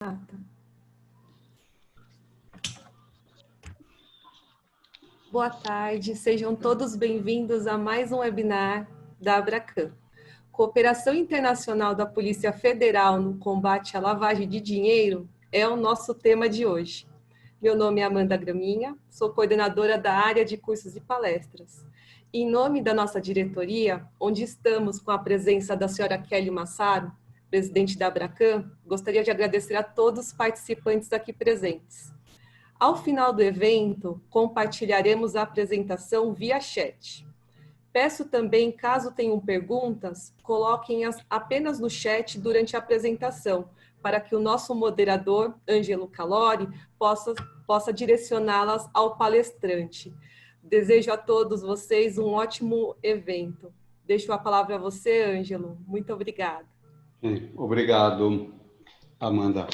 Ah, tá. Boa tarde, sejam todos bem-vindos a mais um webinar da Abracan. Cooperação Internacional da Polícia Federal no combate à lavagem de dinheiro é o nosso tema de hoje. Meu nome é Amanda Graminha, sou coordenadora da área de cursos e palestras. Em nome da nossa diretoria, onde estamos com a presença da senhora Kelly Massaro, presidente da Abracan, gostaria de agradecer a todos os participantes aqui presentes. Ao final do evento, compartilharemos a apresentação via chat. Peço também, caso tenham perguntas, coloquem-as apenas no chat durante a apresentação, para que o nosso moderador, Ângelo Calori, possa direcioná-las ao palestrante. Desejo a todos vocês um ótimo evento. Deixo a palavra a você, Ângelo. Muito obrigada. Obrigado, Amanda.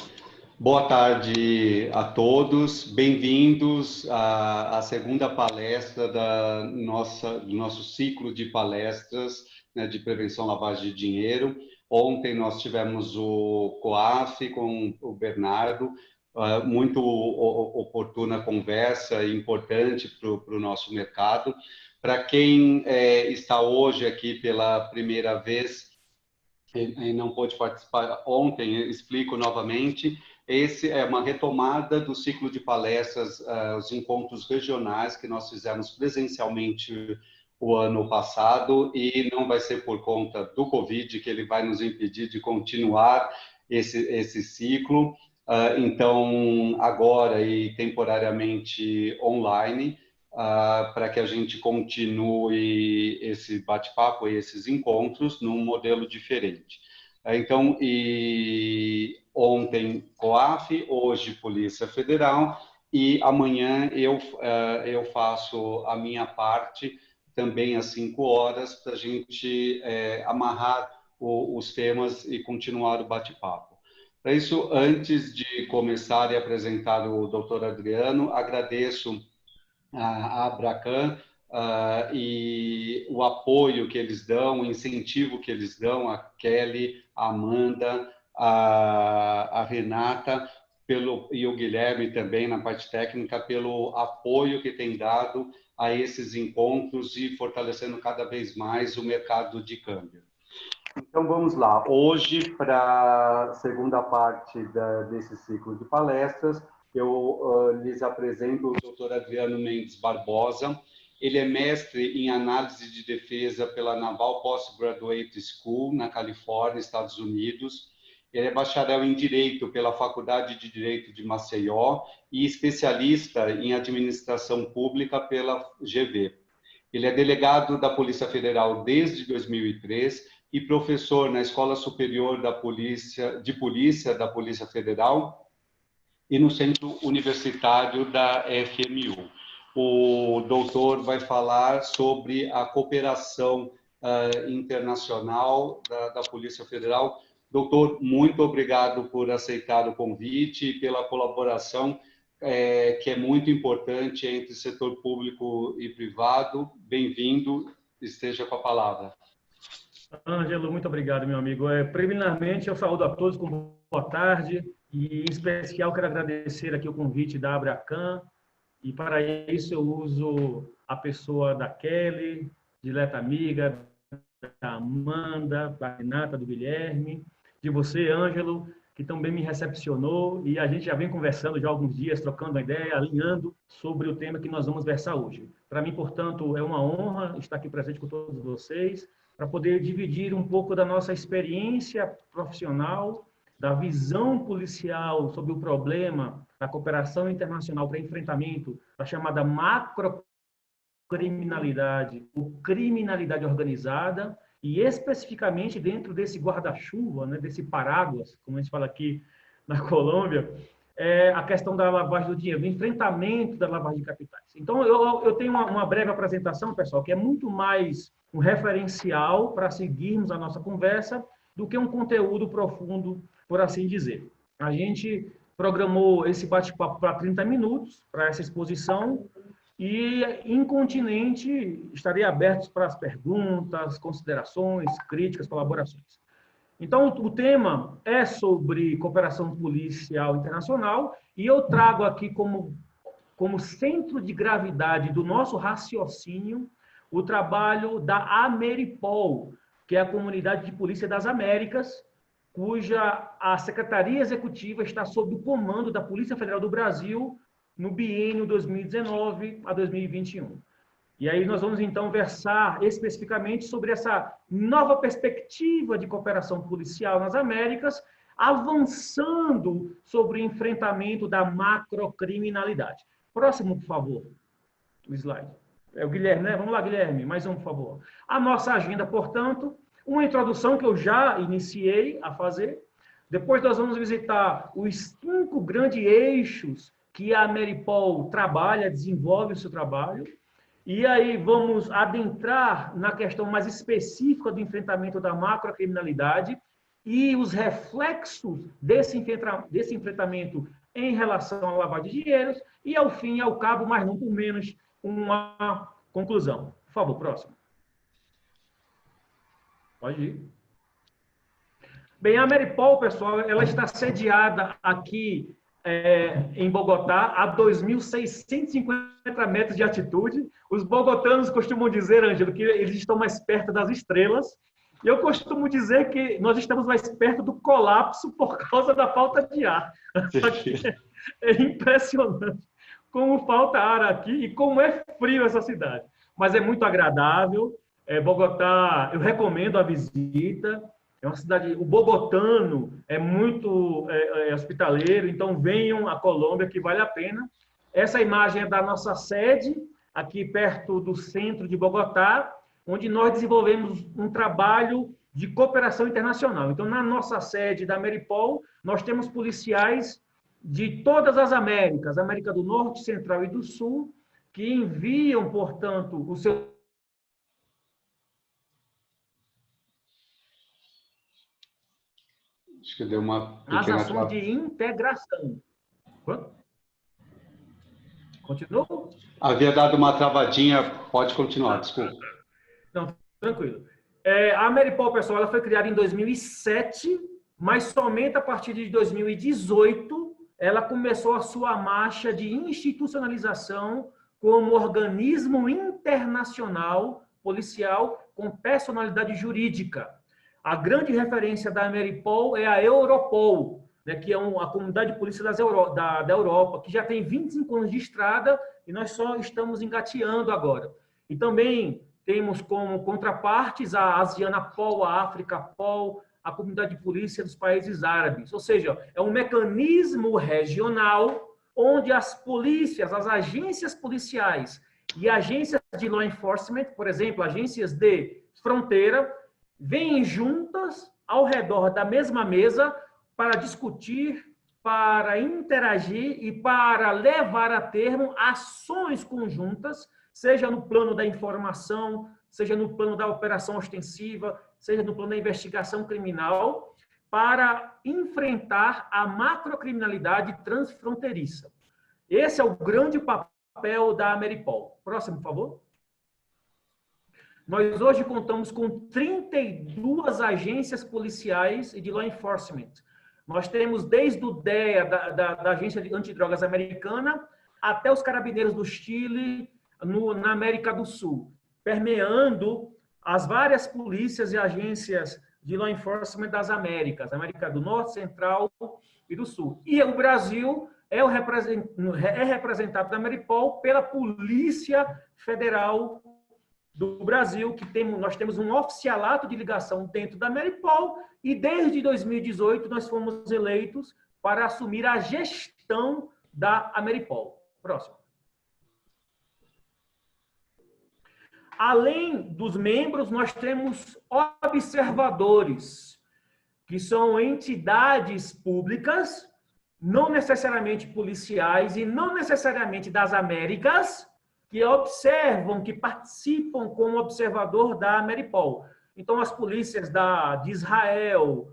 Boa tarde a todos, bem-vindos à segunda palestra do nosso ciclo de palestras, né, de prevenção à lavagem de dinheiro. Ontem nós tivemos o COAF com o Bernardo, muito oportuna conversa e importante para o nosso mercado. Para quem está hoje aqui pela primeira vez e não pôde participar ontem, explico novamente. Esse é uma retomada do ciclo de palestras, os encontros regionais que nós fizemos presencialmente o ano passado, e não vai ser por conta do Covid que ele vai nos impedir de continuar esse ciclo. Então, agora e temporariamente online, para que a gente continue esse bate-papo e esses encontros num modelo diferente. Então, ontem COAF, hoje Polícia Federal, e amanhã eu faço a minha parte, também às 5 horas, para a gente amarrar os temas e continuar o bate-papo. Para isso, antes de começar e apresentar o doutor Adriano, agradeço a Abracan e o apoio que eles dão, o incentivo que eles dão, a Kelly, a Amanda, a Renata e o Guilherme também na parte técnica, pelo apoio que tem dado a esses encontros e fortalecendo cada vez mais o mercado de câmbio. Então, vamos lá. Hoje, para a segunda parte desse ciclo de palestras, eu lhes apresento o Dr. Adriano Mendes Barbosa. Ele é mestre em análise de defesa pela Naval Postgraduate School, na Califórnia, Estados Unidos. Ele é bacharel em Direito pela Faculdade de Direito de Maceió e especialista em Administração Pública pela GV. Ele é delegado da Polícia Federal desde 2003 e professor na Escola Superior de Polícia da Polícia Federal e no Centro Universitário da FMU. O doutor vai falar sobre a cooperação internacional da Polícia Federal. Doutor, muito obrigado por aceitar o convite e pela colaboração, que é muito importante entre setor público e privado. Bem-vindo, esteja com a palavra. Ângelo, muito obrigado, meu amigo. Preliminarmente, eu saúdo a todos com boa tarde e, em especial, quero agradecer aqui o convite da Abracan, e para isso eu uso a pessoa da Kelly, dileta amiga, da Amanda, da Renata, do Guilherme, de você, Ângelo, que também me recepcionou, e a gente já vem conversando já há alguns dias, trocando uma ideia, alinhando sobre o tema que nós vamos versar hoje. Para mim, portanto, é uma honra estar aqui presente com todos vocês, para poder dividir um pouco da nossa experiência profissional, da visão policial sobre o problema da cooperação internacional para enfrentamento da chamada macrocriminalidade, ou criminalidade organizada, e especificamente dentro desse guarda-chuva, né, desse paráguas, como a gente fala aqui na Colômbia, a questão da lavagem do dinheiro, do enfrentamento da lavagem de capitais. Então, eu tenho uma breve apresentação, pessoal, que é muito mais um referencial para seguirmos a nossa conversa do que um conteúdo profundo, por assim dizer. A gente programou esse bate-papo para 30 minutos, para essa exposição, e, incontinente, estarei aberto para as perguntas, considerações, críticas, colaborações. Então, o tema é sobre cooperação policial internacional e eu trago aqui como centro de gravidade do nosso raciocínio o trabalho da Ameripol, que é a Comunidade de Polícia das Américas, cuja a Secretaria Executiva está sob o comando da Polícia Federal do Brasil no biênio 2019 a 2021. E aí nós vamos, então, versar especificamente sobre essa nova perspectiva de cooperação policial nas Américas, avançando sobre o enfrentamento da macrocriminalidade. Próximo, por favor, o slide. É o Guilherme, né? Vamos lá, Guilherme, mais um, por favor. A nossa agenda, portanto, uma introdução que eu já iniciei a fazer. Depois nós vamos visitar os 5 grandes eixos que a Ameripol trabalha, desenvolve o seu trabalho. E aí vamos adentrar na questão mais específica do enfrentamento da macrocriminalidade e os reflexos desse enfrentamento em relação à lavagem de dinheiros e, ao fim e ao cabo, mas não por menos, uma conclusão. Por favor, próximo. Pode ir. Bem, a Ameripol, pessoal, ela está sediada aqui em Bogotá, a 2.650 metros de altitude. Os bogotanos costumam dizer, Ângelo, que eles estão mais perto das estrelas. E eu costumo dizer que nós estamos mais perto do colapso por causa da falta de ar. É impressionante como falta ar aqui e como é frio essa cidade. Mas é muito agradável. Bogotá, eu recomendo a visita. É uma cidade, o bogotano é muito hospitaleiro, então venham à Colômbia, que vale a pena. Essa imagem é da nossa sede, aqui perto do centro de Bogotá, onde nós desenvolvemos um trabalho de cooperação internacional. Então, na nossa sede da Ameripol, nós temos policiais de todas as Américas, América do Norte, Central e do Sul, que enviam, portanto, o seu... Acho que deu uma as ações de integração. Continuou? Havia dado uma travadinha, pode continuar, desculpa. Não, tranquilo. A Ameripol, pessoal, ela foi criada em 2007, mas somente a partir de 2018 ela começou a sua marcha de institucionalização como organismo internacional policial com personalidade jurídica. A grande referência da Ameripol é a Europol, né, que é a comunidade de polícia da Europa, que já tem 25 anos de estrada e nós só estamos engateando agora. E também temos como contrapartes a Asianapol, a Africapol, a comunidade de polícia dos países árabes. Ou seja, é um mecanismo regional onde as polícias, as agências policiais e agências de law enforcement, por exemplo, agências de fronteira, vêm juntas ao redor da mesma mesa para discutir, para interagir e para levar a termo ações conjuntas, seja no plano da informação, seja no plano da operação ostensiva, seja no plano da investigação criminal, para enfrentar a macrocriminalidade transfronteiriça. Esse é o grande papel da Ameripol. Próximo, por favor. Nós hoje contamos com 32 agências policiais e de law enforcement. Nós temos desde o DEA, da Agência de Antidrogas Americana, até os Carabineiros do Chile, na América do Sul, permeando as várias polícias e agências de law enforcement das Américas, América do Norte, Central e do Sul. E o Brasil é representado da Ameripol pela Polícia Federal do Brasil, que nós temos um oficialato de ligação dentro da Ameripol e desde 2018 nós fomos eleitos para assumir a gestão da Ameripol. Próximo. Além dos membros, nós temos observadores, que são entidades públicas, não necessariamente policiais e não necessariamente das Américas, que observam, que participam como observador da Ameripol. Então, as polícias de Israel,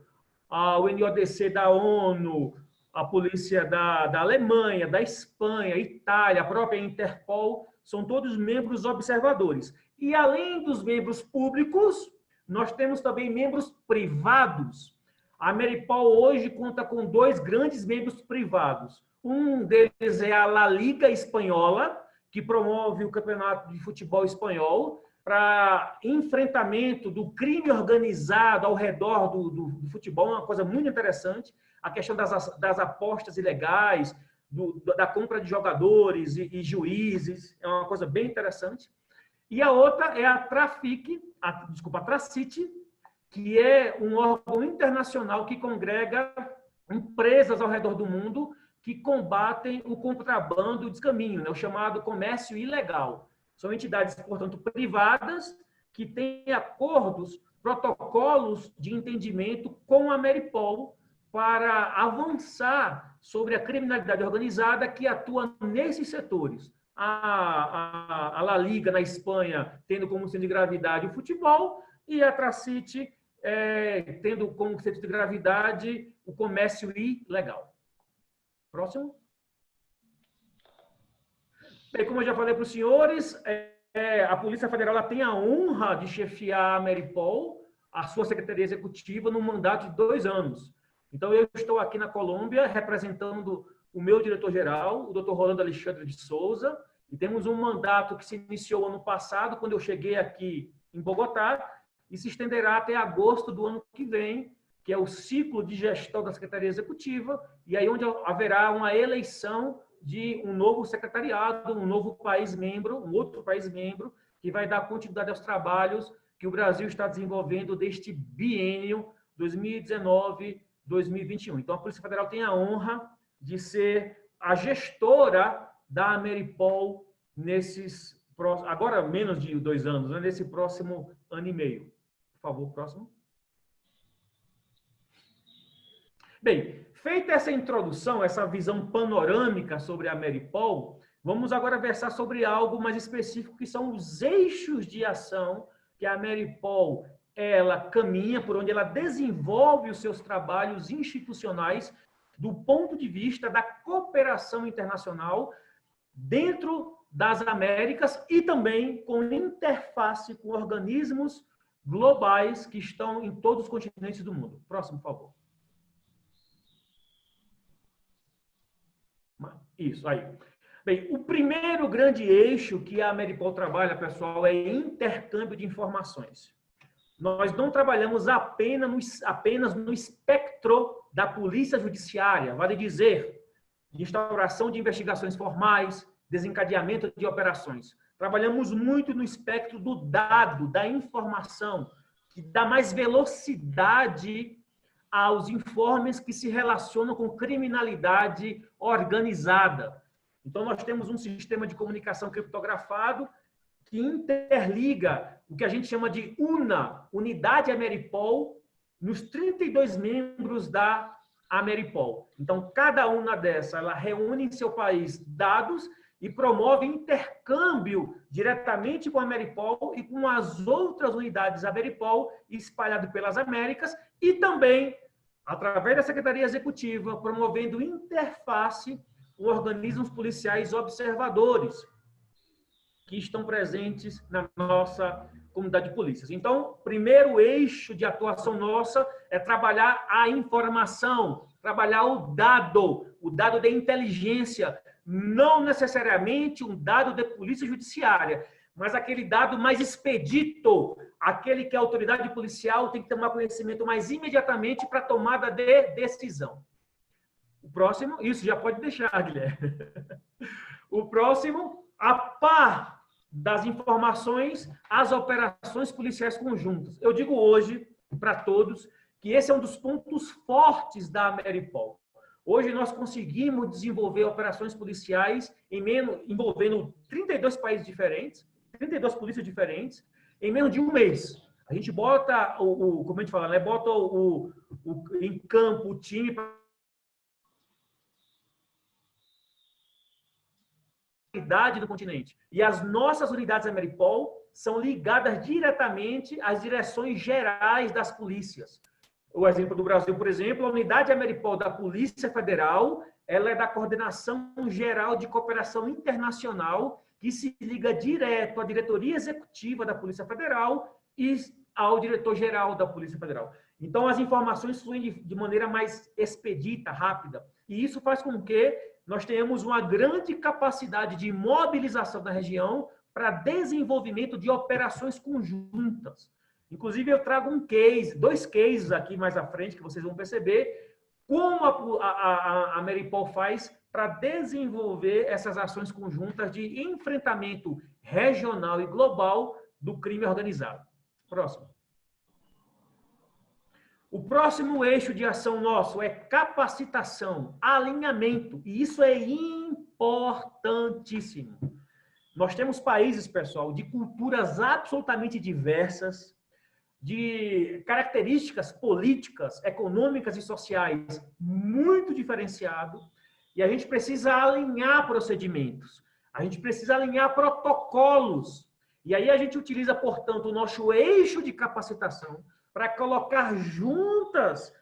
o NODC da ONU, a polícia da Alemanha, da Espanha, Itália, a própria Interpol, são todos membros observadores. E, além dos membros públicos, nós temos também membros privados, A Ameripol hoje conta com 2 grandes membros privados. Um deles é a La Liga Espanhola, que promove o campeonato de futebol espanhol para enfrentamento do crime organizado ao redor do futebol, uma coisa muito interessante. A questão das apostas ilegais, da compra de jogadores e juízes, é uma coisa bem interessante. E a outra é a Tracite, que é um órgão internacional que congrega empresas ao redor do mundo que combatem o contrabando e o descaminho, né? O chamado comércio ilegal. São entidades, portanto, privadas que têm acordos, protocolos de entendimento com a Ameripol para avançar sobre a criminalidade organizada que atua nesses setores. A La Liga, na Espanha, tendo como centro de gravidade o futebol, e a Tracite tendo como centro de gravidade o comércio ilegal. Próximo. Bem, como eu já falei para os senhores, a Polícia Federal ela tem a honra de chefiar a Ameripol, a sua Secretaria Executiva, num mandato de 2 anos. Então, eu estou aqui na Colômbia representando o meu diretor-geral, o Dr. Rolando Alexandre de Souza, e temos um mandato que se iniciou ano passado, quando eu cheguei aqui em Bogotá, e se estenderá até agosto do ano que vem, que é o ciclo de gestão da Secretaria Executiva, e aí onde haverá uma eleição de um novo secretariado, um novo país-membro, um outro país-membro, que vai dar continuidade aos trabalhos que o Brasil está desenvolvendo deste biênio 2019-2021. Então, a Polícia Federal tem a honra de ser a gestora da Ameripol nesses agora menos de 2 anos, né? Nesse próximo ano e meio. Por favor, próximo. Bem, feita essa introdução, essa visão panorâmica sobre a Ameripol, vamos agora versar sobre algo mais específico, que são os eixos de ação que a Ameripol ela caminha, por onde ela desenvolve os seus trabalhos institucionais do ponto de vista da cooperação internacional dentro das Américas e também com interface com organismos globais que estão em todos os continentes do mundo. Próximo, por favor. Isso, aí. Bem, o primeiro grande eixo que a Ameripol trabalha, pessoal, é intercâmbio de informações. Nós não trabalhamos apenas no espectro da polícia judiciária, vale dizer, de instauração de investigações formais, desencadeamento de operações. Trabalhamos muito no espectro do dado, da informação, que dá mais velocidade aos informes que se relacionam com criminalidade organizada. Então, nós temos um sistema de comunicação criptografado que interliga o que a gente chama de UNA, Unidade Ameripol, nos 32 membros da Ameripol. Então, cada uma dessas, ela reúne em seu país dados e promove intercâmbio diretamente com a Ameripol e com as outras unidades Ameripol espalhadas pelas Américas e também, através da Secretaria Executiva, promovendo interface com organismos policiais observadores que estão presentes na nossa comunidade de polícias. Então, primeiro eixo de atuação nossa é trabalhar a informação, trabalhar o dado de inteligência, não necessariamente um dado de polícia judiciária, mas aquele dado mais expedito, aquele que a autoridade policial tem que tomar conhecimento mais imediatamente para tomada de decisão. O próximo, isso já pode deixar, Guilherme. O próximo, a par das informações, as operações policiais conjuntas. Eu digo hoje, para todos, que esse é um dos pontos fortes da Ameripol. Hoje nós conseguimos desenvolver operações policiais envolvendo 32 países diferentes, 32 polícias diferentes, em menos de um mês. A gente bota, como a gente fala, né? Bota em campo o time para do continente. E as nossas unidades Ameripol são ligadas diretamente às direções gerais das polícias. O exemplo do Brasil, por exemplo, a unidade Ameripol da Polícia Federal, ela é da Coordenação Geral de Cooperação Internacional, que se liga direto à diretoria executiva da Polícia Federal e ao diretor-geral da Polícia Federal. Então, as informações fluem de maneira mais expedita, rápida. E isso faz com que nós tenhamos uma grande capacidade de mobilização da região para desenvolvimento de operações conjuntas. Inclusive, eu trago um case, 2 cases aqui mais à frente, que vocês vão perceber como a Maripol faz para desenvolver essas ações conjuntas de enfrentamento regional e global do crime organizado. Próximo. O próximo eixo de ação nosso é capacitação, alinhamento, e isso é importantíssimo. Nós temos países, pessoal, de culturas absolutamente diversas, de características políticas, econômicas e sociais muito diferenciado, e a gente precisa alinhar procedimentos, a gente precisa alinhar protocolos, e aí a gente utiliza, portanto, o nosso eixo de capacitação para colocar juntos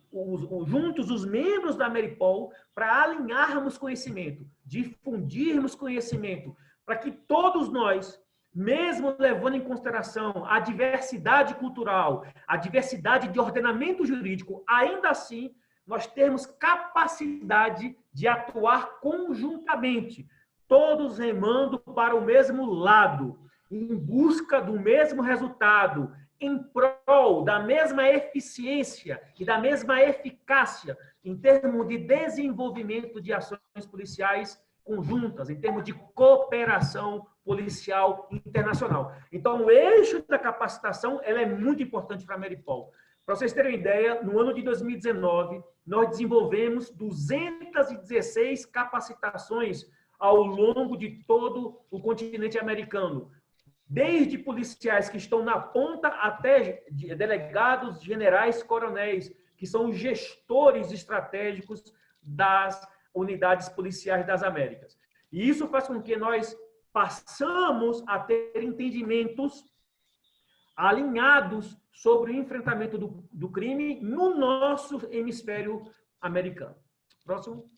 os membros da Maripol para alinharmos conhecimento, difundirmos conhecimento, para que todos nós, mesmo levando em consideração a diversidade cultural, a diversidade de ordenamento jurídico, ainda assim, nós temos capacidade de atuar conjuntamente, todos remando para o mesmo lado, em busca do mesmo resultado, em prol da mesma eficiência e da mesma eficácia em termos de desenvolvimento de ações policiais conjuntas, em termos de cooperação policial internacional. Então, o eixo da capacitação ela é muito importante para a Maripol. Para vocês terem uma ideia, no ano de 2019, nós desenvolvemos 216 capacitações ao longo de todo o continente americano, desde policiais que estão na ponta até delegados, generais, coronéis, que são os gestores estratégicos das unidades policiais das Américas. E isso faz com que nós passamos a ter entendimentos alinhados sobre o enfrentamento do crime no nosso hemisfério americano. Próximo.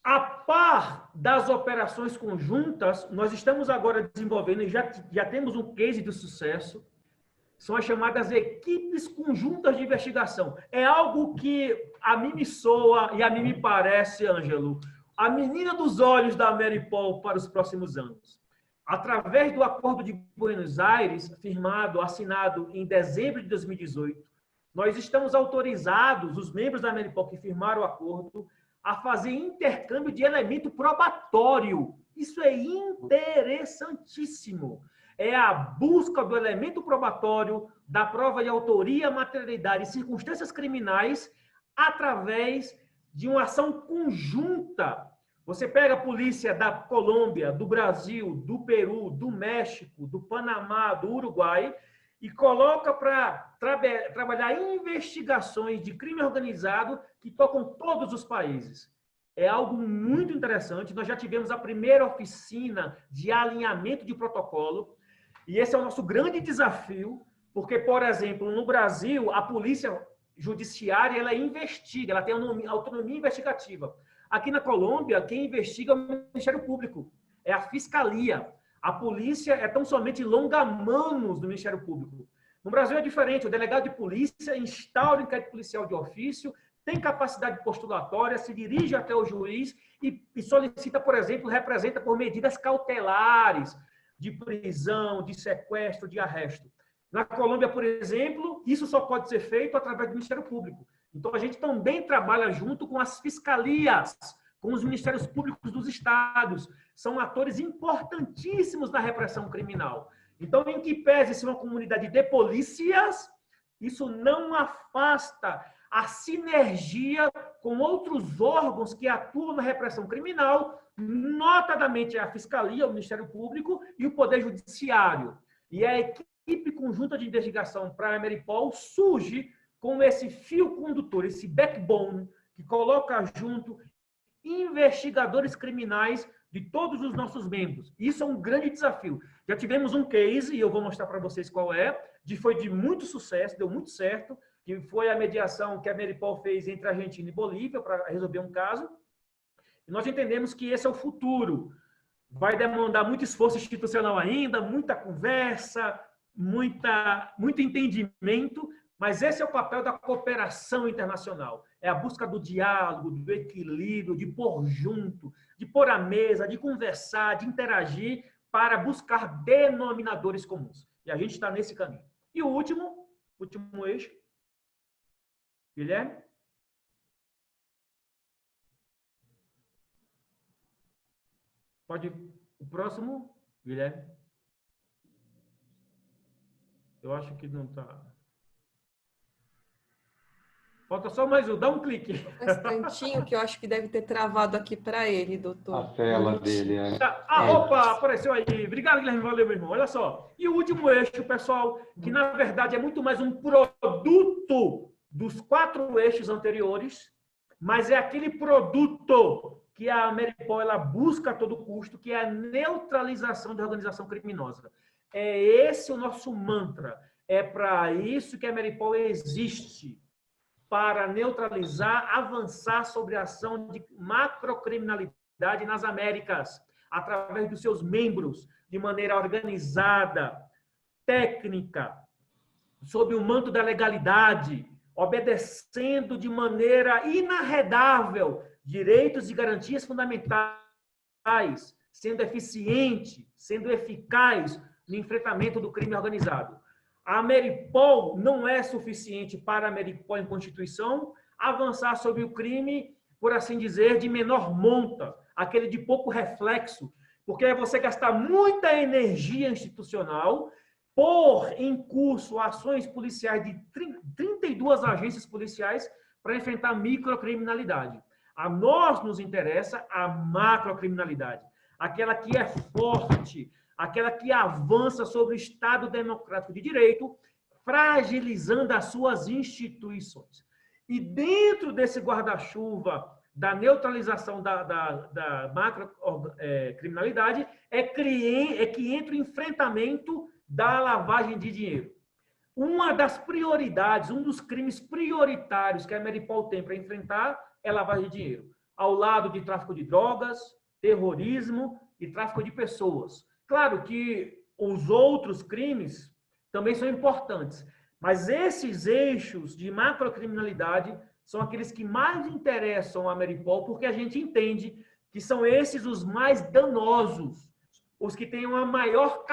A par das operações conjuntas, nós estamos agora desenvolvendo, e já temos um case de sucesso, são as chamadas equipes conjuntas de investigação. É algo que a mim me soa e a mim me parece, Ângelo, a menina dos olhos da Maripol para os próximos anos. Através do Acordo de Buenos Aires, assinado em dezembro de 2018, nós estamos autorizados, os membros da Maripol que firmaram o acordo, a fazer intercâmbio de elemento probatório. Isso é interessantíssimo. É a busca do elemento probatório, da prova de autoria, materialidade e circunstâncias criminais através de uma ação conjunta. Você pega a polícia da Colômbia, do Brasil, do Peru, do México, do Panamá, do Uruguai e coloca para trabalhar investigações de crime organizado que tocam todos os países. É algo muito interessante. Nós já tivemos a primeira oficina de alinhamento de protocolo e esse é o nosso grande desafio, porque, por exemplo, no Brasil, a polícia judiciária ela investiga, ela tem autonomia investigativa. Aqui na Colômbia, quem investiga é o Ministério Público, é a Fiscalia. A polícia é tão somente longa-manos do Ministério Público. No Brasil é diferente. O delegado de polícia instaura o inquérito policial de ofício, tem capacidade postulatória, se dirige até o juiz e solicita, por exemplo, representa por medidas cautelares de prisão, de sequestro, de arresto. Na Colômbia, por exemplo, isso só pode ser feito através do Ministério Público. Então, a gente também trabalha junto com as fiscalias, com os ministérios públicos dos estados. São atores importantíssimos na repressão criminal. Então, em que pese ser uma comunidade de polícias, isso não afasta a sinergia com outros órgãos que atuam na repressão criminal, notadamente a Fiscalia, o Ministério Público e o Poder Judiciário. E a equipe conjunta de investigação para a Maripol surge com esse fio condutor, esse backbone, que coloca junto investigadores criminais de todos os nossos membros. Isso é um grande desafio. Já tivemos um case, e eu vou mostrar para vocês qual é, foi de muito sucesso, deu muito certo, que foi a mediação que a Maripol fez entre a Argentina e Bolívia para resolver um caso. E nós entendemos que esse é o futuro. Vai demandar muito esforço institucional ainda, muita conversa, muito entendimento, mas esse é o papel da cooperação internacional. É a busca do diálogo, do equilíbrio, de pôr junto, de pôr à mesa, de conversar, de interagir para buscar denominadores comuns. E a gente está nesse caminho. E o último eixo, Guilherme? Pode o próximo, Guilherme? Eu acho que não está. Falta só mais um, dá um clique. Um instantinho que eu acho que deve ter travado aqui para ele, doutor. A tela dele é... Opa, apareceu aí. Obrigado, Guilherme. Valeu, meu irmão. Olha só. E o último eixo, pessoal, que na verdade é muito mais um produto dos 4 eixos anteriores, mas é aquele produto que a Ameripol ela busca a todo custo, que é a neutralização da organização criminosa. É esse o nosso mantra. É para isso que a Ameripol existe, para neutralizar, avançar sobre a ação de macrocriminalidade nas Américas, através dos seus membros, de maneira organizada, técnica, sob o manto da legalidade, obedecendo de maneira inarredável direitos e garantias fundamentais, sendo eficiente, sendo eficaz no enfrentamento do crime organizado. A Ameripol não é suficiente para a Ameripol em Constituição avançar sobre o crime, por assim dizer, de menor monta, aquele de pouco reflexo, porque é você gastar muita energia institucional, pôr em curso ações policiais de 32 agências policiais para enfrentar microcriminalidade. A nós nos interessa a macrocriminalidade, aquela que é forte, aquela que avança sobre o Estado Democrático de Direito, fragilizando as suas instituições. E dentro desse guarda-chuva da neutralização da macrocriminalidade é que entra o enfrentamento da lavagem de dinheiro. Uma das prioridades, um dos crimes prioritários que a Ameripol tem para enfrentar é lavagem de dinheiro, ao lado de tráfico de drogas, terrorismo e tráfico de pessoas. Claro que os outros crimes também são importantes, mas esses eixos de macrocriminalidade são aqueles que mais interessam a Ameripol, porque a gente entende que são esses os mais danosos, os que têm uma maior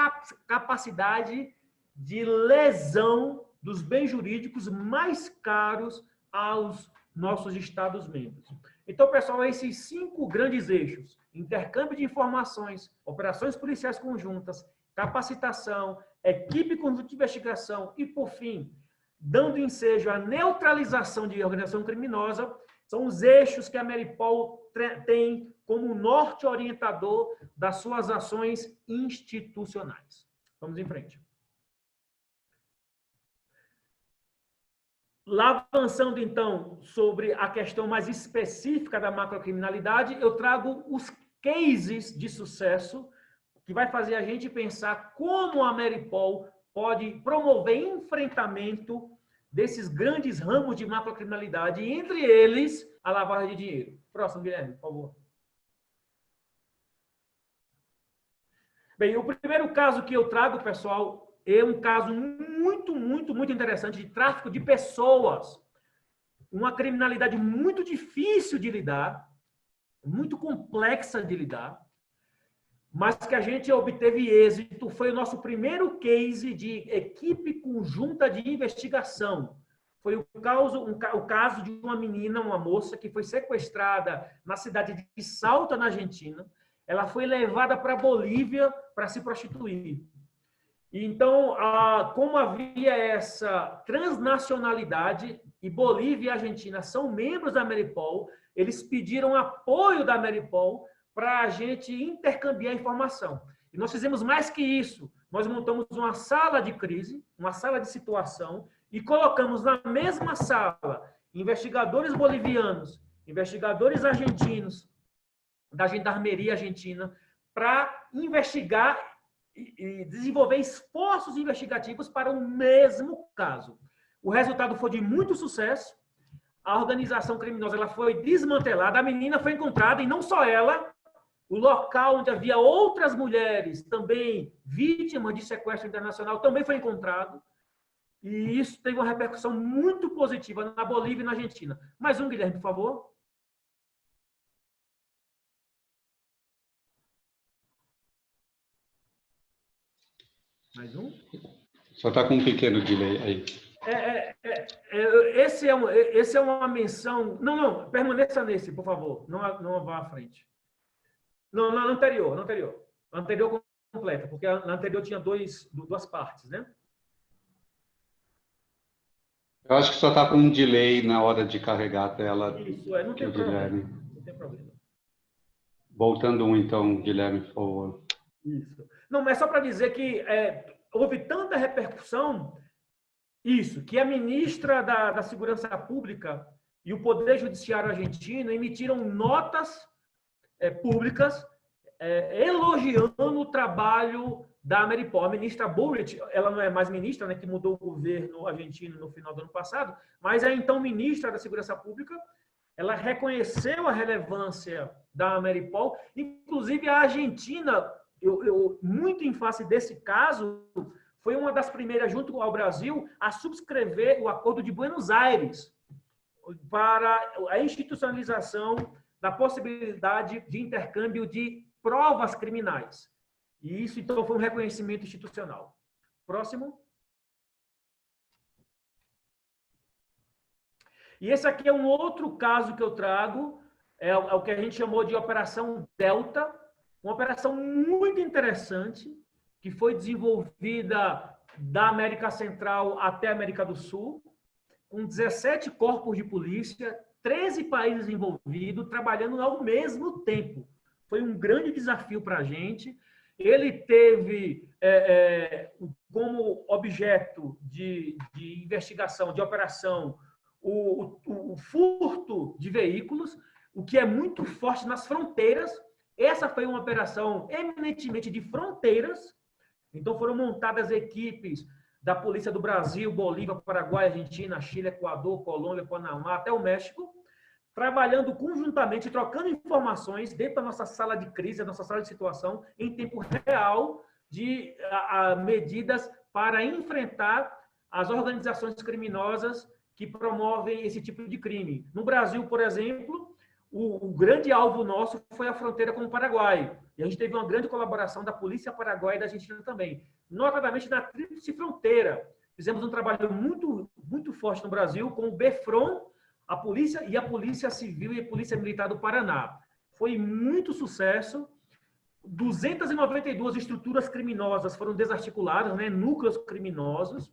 capacidade de lesão dos bens jurídicos mais caros aos nossos Estados-membros. Então, pessoal, esses 5 grandes eixos: intercâmbio de informações, operações policiais conjuntas, capacitação, equipe conjunta de investigação e, por fim, dando ensejo à neutralização de organização criminosa, são os eixos que a Ameripol tem como norte orientador das suas ações institucionais. Vamos em frente. Lá avançando, então, sobre a questão mais específica da macrocriminalidade, eu trago os cases de sucesso que vai fazer a gente pensar como a Ameripol pode promover enfrentamento desses grandes ramos de macrocriminalidade, e entre eles, a lavagem de dinheiro. Próximo, Guilherme, por favor. Bem, o primeiro caso que eu trago, pessoal, é um caso muito interessante de tráfico de pessoas. Uma criminalidade muito difícil de lidar, muito complexa de lidar, mas que a gente obteve êxito. Foi o nosso primeiro case de equipe conjunta de investigação. Foi o caso de uma menina, uma moça, que foi sequestrada na cidade de Salta, na Argentina. Ela foi levada para a Bolívia para se prostituir. Então, como havia essa transnacionalidade, e Bolívia e Argentina são membros da Ameripol, eles pediram apoio da Ameripol para a gente intercambiar informação. E nós fizemos mais que isso. Nós montamos uma sala de crise, uma sala de situação, e colocamos na mesma sala investigadores bolivianos, investigadores argentinos, da Gendarmeria Argentina, para investigar e desenvolver esforços investigativos para o mesmo caso. O resultado foi de muito sucesso. A organização criminosa ela foi desmantelada, a menina foi encontrada, e não só ela, O local onde havia outras mulheres também vítimas de sequestro internacional também foi encontrado. E isso teve uma repercussão muito positiva na Bolívia e na Argentina. Mais um, Guilherme, por favor. Mais um. Só está com um pequeno delay aí. Esse é uma menção... Não, permaneça nesse, por favor. Não vá à frente. Não, no anterior. A anterior completa, porque na anterior tinha duas partes, né? Eu acho que só está com um delay na hora de carregar a tela. Isso, não tem problema. Não tem problema. Voltando então, Guilherme, por favor. Isso. Não, mas só para dizer que houve tanta repercussão, que a ministra da Segurança Pública e o Poder Judiciário argentino emitiram notas públicas elogiando o trabalho da Maripol. A ministra Bullrich, ela não é mais ministra, né, que mudou o governo argentino no final do ano passado, mas a então ministra da Segurança Pública, ela reconheceu a relevância da Maripol, inclusive a Argentina, muito em face desse caso, foi uma das primeiras, junto ao Brasil, a subscrever o Acordo de Buenos Aires para a institucionalização da possibilidade de intercâmbio de provas criminais. E isso, então, foi um reconhecimento institucional. Próximo. E esse aqui é um outro caso que eu trago, é o que a gente chamou de Operação Delta, uma operação muito interessante, que foi desenvolvida da América Central até a América do Sul, com 17 corpos de polícia, 13 países envolvidos, trabalhando ao mesmo tempo. Foi um grande desafio para a gente. Ele teve como objeto de investigação, de operação, o furto de veículos, o que é muito forte nas fronteiras. Essa foi uma operação eminentemente de fronteiras. Então, foram montadas equipes da Polícia do Brasil, Bolívia, Paraguai, Argentina, Chile, Equador, Colômbia, Panamá, até o México, trabalhando conjuntamente, trocando informações dentro da nossa sala de crise, da nossa sala de situação, em tempo real, de medidas para enfrentar as organizações criminosas que promovem esse tipo de crime. No Brasil, por exemplo, o grande alvo nosso foi a fronteira com o Paraguai. E a gente teve uma grande colaboração da Polícia Paraguaia e da Argentina também, notadamente na Tríplice Fronteira. Fizemos um trabalho muito, muito forte no Brasil com o BEFRON, a Polícia Civil e a Polícia Militar do Paraná. Foi muito sucesso. 292 estruturas criminosas foram desarticuladas, né? Núcleos criminosos.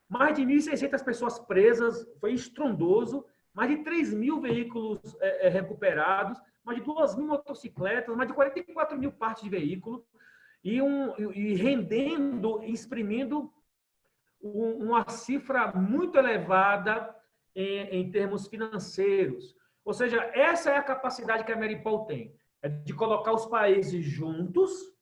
Mais de 1.600 pessoas presas, foi estrondoso. Mais de 3.000 veículos recuperados, mais de 2.000 motocicletas, mais de 44.000 partes de veículo, e rendendo, exprimindo uma cifra muito elevada em termos financeiros. Ou seja, essa é a capacidade que a Maripol tem, de colocar os países juntos,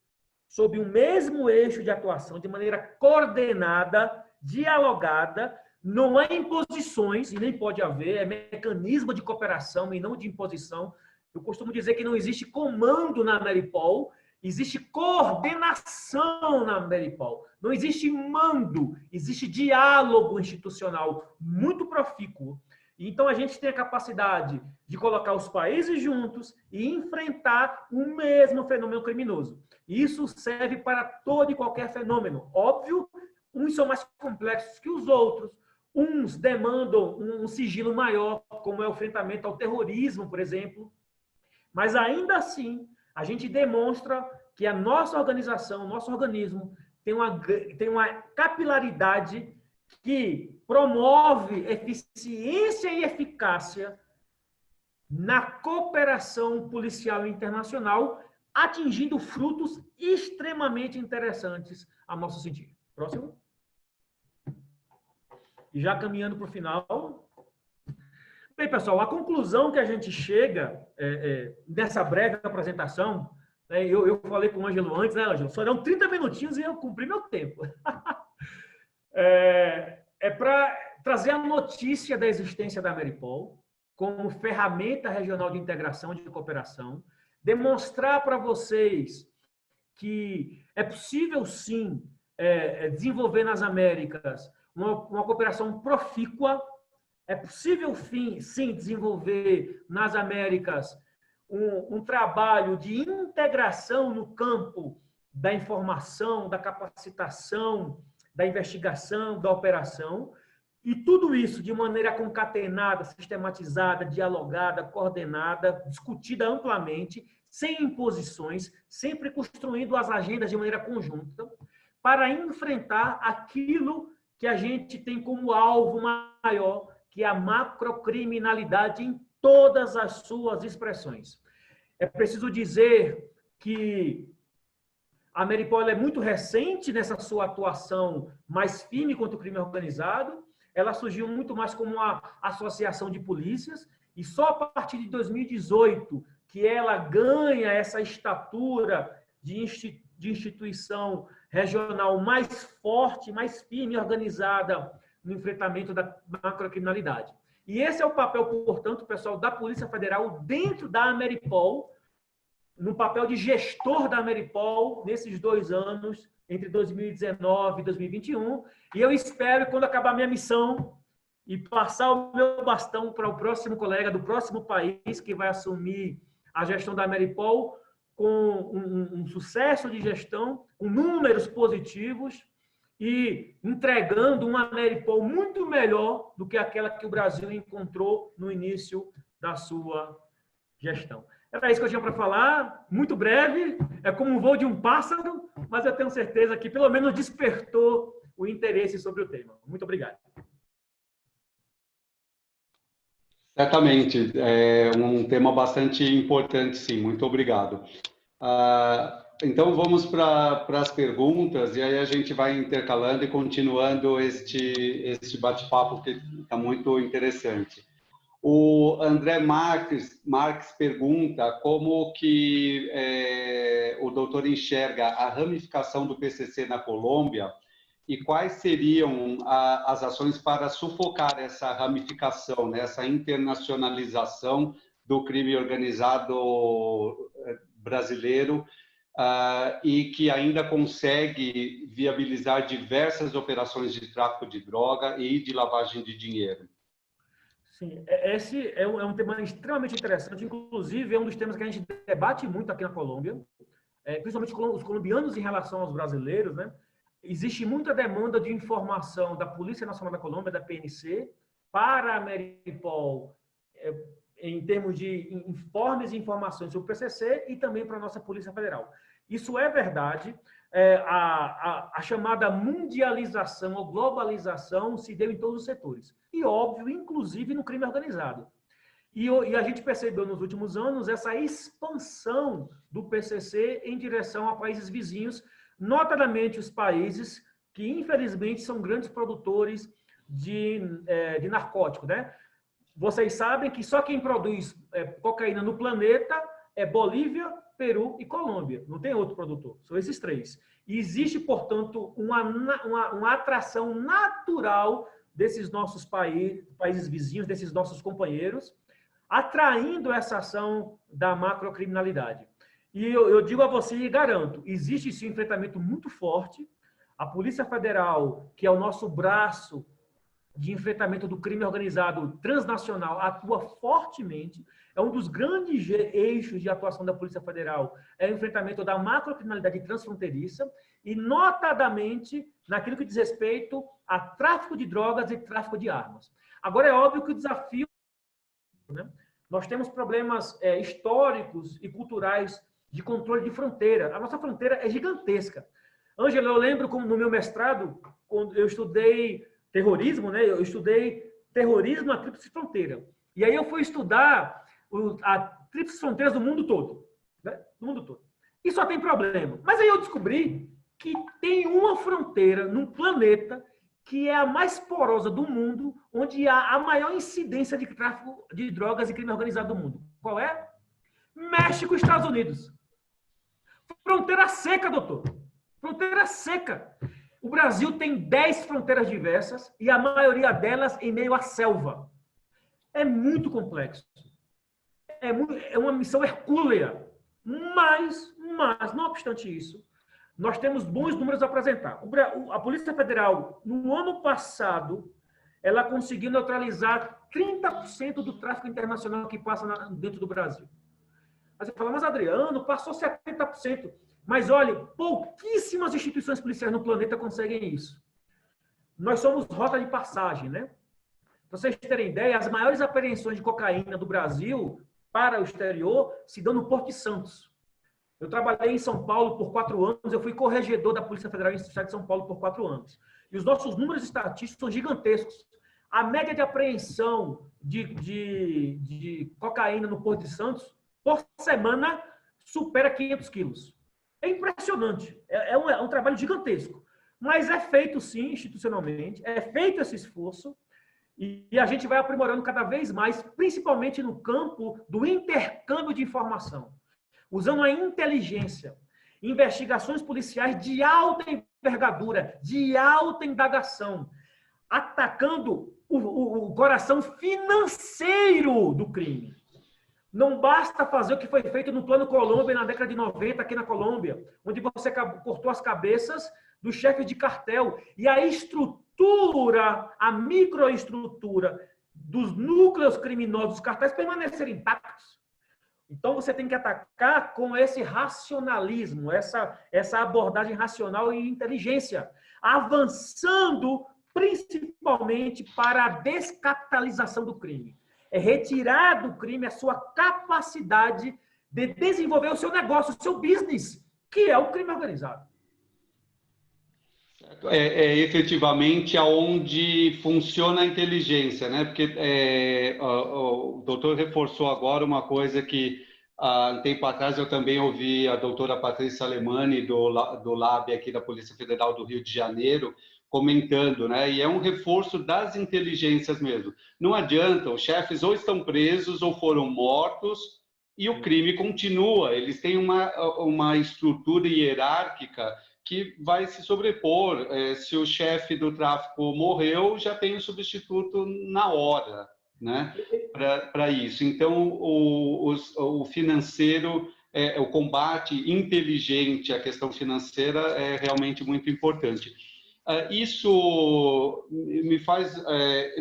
sob o mesmo eixo de atuação, de maneira coordenada, dialogada. Não há imposições, e nem pode haver, é mecanismo de cooperação e não de imposição. Eu costumo dizer que não existe comando na Maripol, existe coordenação na Maripol. Não existe mando, existe diálogo institucional muito profícuo. Então, a gente tem a capacidade de colocar os países juntos e enfrentar o mesmo fenômeno criminoso. Isso serve para todo e qualquer fenômeno. Óbvio, uns são mais complexos que os outros, uns demandam um sigilo maior, como é o enfrentamento ao terrorismo, por exemplo. Mas, ainda assim, a gente demonstra que a nossa organização, nosso organismo, tem uma capilaridade que promove eficiência e eficácia na cooperação policial internacional, atingindo frutos extremamente interessantes a nosso sentido. Próximo. E já caminhando para o final. Bem, pessoal, a conclusão que a gente chega nessa breve apresentação, né, eu falei com o Ângelo antes, né, Ângelo? Só dão 30 minutinhos e eu cumpri meu tempo. É para trazer a notícia da existência da Maripol como ferramenta regional de integração e de cooperação, demonstrar para vocês que é possível, sim, desenvolver nas Américas uma cooperação profícua, é possível, sim, desenvolver nas Américas um trabalho de integração no campo da informação, da capacitação, da investigação, da operação, e tudo isso de maneira concatenada, sistematizada, dialogada, coordenada, discutida amplamente, sem imposições, sempre construindo as agendas de maneira conjunta, para enfrentar aquilo que a gente tem como alvo maior, que é a macrocriminalidade em todas as suas expressões. É preciso dizer que a Ameripol é muito recente nessa sua atuação mais firme contra o crime organizado. Ela surgiu muito mais como uma associação de polícias, e só a partir de 2018 que ela ganha essa estatura de instituição regional mais forte, mais firme e organizada no enfrentamento da macrocriminalidade. E esse é o papel, portanto, pessoal, da Polícia Federal dentro da Ameripol, no papel de gestor da Ameripol nesses 2 anos, entre 2019 e 2021. E eu espero, quando acabar minha missão, e passar o meu bastão para o próximo colega do próximo país que vai assumir a gestão da Ameripol, com um sucesso de gestão, com números positivos e entregando uma Ameripol muito melhor do que aquela que o Brasil encontrou no início da sua gestão. Era isso que eu tinha para falar, muito breve, é como um voo de um pássaro, mas eu tenho certeza que pelo menos despertou o interesse sobre o tema. Muito obrigado. Certamente, é um tema bastante importante, sim. Muito obrigado. Então, vamos para as perguntas, e aí a gente vai intercalando e continuando este bate-papo, que está muito interessante. O André Marques pergunta como que o doutor enxerga a ramificação do PCC na Colômbia e quais seriam as ações para sufocar essa ramificação, né, essa internacionalização do crime organizado brasileiro, e que ainda consegue viabilizar diversas operações de tráfico de droga e de lavagem de dinheiro. Sim, esse é um tema extremamente interessante, inclusive é um dos temas que a gente debate muito aqui na Colômbia, principalmente os colombianos em relação aos brasileiros, né? Existe muita demanda de informação da Polícia Nacional da Colômbia, da PNC, para a Ameripol, em termos de informes e informações sobre o PCC e também para a nossa Polícia Federal. Isso é verdade. A chamada mundialização ou globalização se deu em todos os setores. E, óbvio, inclusive no crime organizado. E a gente percebeu nos últimos anos essa expansão do PCC em direção a países vizinhos, notadamente os países que, infelizmente, são grandes produtores de narcótico, né? Vocês sabem que só quem produz cocaína no planeta é Bolívia, Peru e Colômbia. Não tem outro produtor. São esses 3. E existe, portanto, uma atração natural desses nossos países vizinhos, desses nossos companheiros, atraindo essa ação da macrocriminalidade. E eu digo a você e garanto, existe esse enfrentamento muito forte. A Polícia Federal, que é o nosso braço de enfrentamento do crime organizado transnacional, atua fortemente. É um dos grandes eixos de atuação da Polícia Federal, é o enfrentamento da macrocriminalidade transfronteiriça e, notadamente, naquilo que diz respeito a tráfico de drogas e tráfico de armas. Agora, é óbvio que o desafio, né? Nós temos problemas históricos e culturais de controle de fronteira. A nossa fronteira é gigantesca. Ângela, eu lembro como no meu mestrado, quando eu estudei terrorismo, né? Eu estudei terrorismo na Tríplice Fronteira. E aí eu fui estudar a Tríplice Fronteiras do mundo todo, né? Do mundo todo. E só tem problema. Mas aí eu descobri que tem uma fronteira no planeta que é a mais porosa do mundo, onde há a maior incidência de tráfico de drogas e crime organizado do mundo. Qual é? México e Estados Unidos. Fronteira seca, doutor. Fronteira seca. O Brasil tem 10 fronteiras diversas e a maioria delas em meio à selva. É muito complexo. É uma missão hercúlea Mas, não obstante isso, nós temos bons números a apresentar. A Polícia Federal, no ano passado, ela conseguiu neutralizar 30% do tráfico internacional que passa dentro do Brasil. Aí você fala, mas Adriano, passou 70%. Mas olha, pouquíssimas instituições policiais no planeta conseguem isso. Nós somos rota de passagem, né? Para vocês terem ideia, as maiores apreensões de cocaína do Brasil para o exterior se dão no Porto de Santos. Eu trabalhei em São Paulo por 4 anos, eu fui corregedor da Polícia Federal em Estado de São Paulo por 4 anos. E os nossos números estatísticos são gigantescos. A média de apreensão de cocaína no Porto de Santos, por semana, supera 500 quilos. É impressionante. É um trabalho gigantesco. Mas é feito, sim, institucionalmente, é feito esse esforço, e a gente vai aprimorando cada vez mais, principalmente no campo do intercâmbio de informação, usando a inteligência, investigações policiais de alta envergadura, de alta indagação, atacando o coração financeiro do crime. Não basta fazer o que foi feito no Plano Colômbia na década de 90 aqui na Colômbia, onde você cortou as cabeças dos chefes de cartel e a estrutura, a microestrutura dos núcleos criminosos dos cartéis permaneceram intactos. Então você tem que atacar com esse racionalismo, essa abordagem racional e inteligência, avançando principalmente para a descapitalização do crime. É retirar do crime a sua capacidade de desenvolver o seu negócio, o seu business, que é o crime organizado. Efetivamente aonde funciona a inteligência, né? Porque o doutor reforçou agora uma coisa que há um tempo atrás eu também ouvi a doutora Patrícia Alemani do LAB aqui da Polícia Federal do Rio de Janeiro comentando, né? E é um reforço das inteligências mesmo. Não adianta, os chefes ou estão presos ou foram mortos e o crime continua. Eles têm uma estrutura hierárquica que vai se sobrepor. Se o chefe do tráfico morreu, já tem o substituto na hora, né? Para isso. Então, o financeiro, o combate inteligente à questão financeira é realmente muito importante. Isso me faz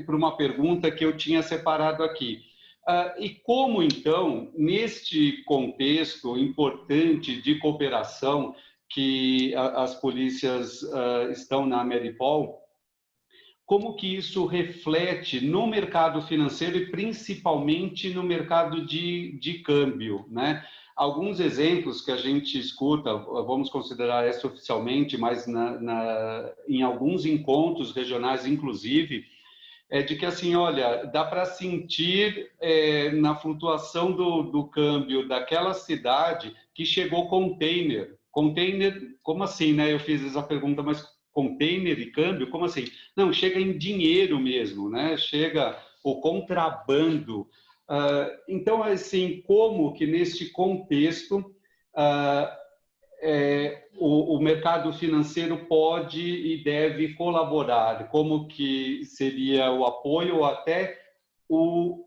para uma pergunta que eu tinha separado aqui. E como, então, neste contexto importante de cooperação que as polícias estão na Ameripol, como que isso reflete no mercado financeiro e principalmente no mercado de câmbio, né? Alguns exemplos que a gente escuta, vamos considerar essa oficialmente, mas em alguns encontros regionais, inclusive, é de que, assim, olha, dá para sentir na flutuação do câmbio daquela cidade que chegou container. Container, como assim, né? Eu fiz essa pergunta, mas container e câmbio, como assim? Não, chega em dinheiro mesmo, né? Chega o contrabando. Então, assim, como que neste contexto o mercado financeiro pode e deve colaborar? Como que seria o apoio ou até o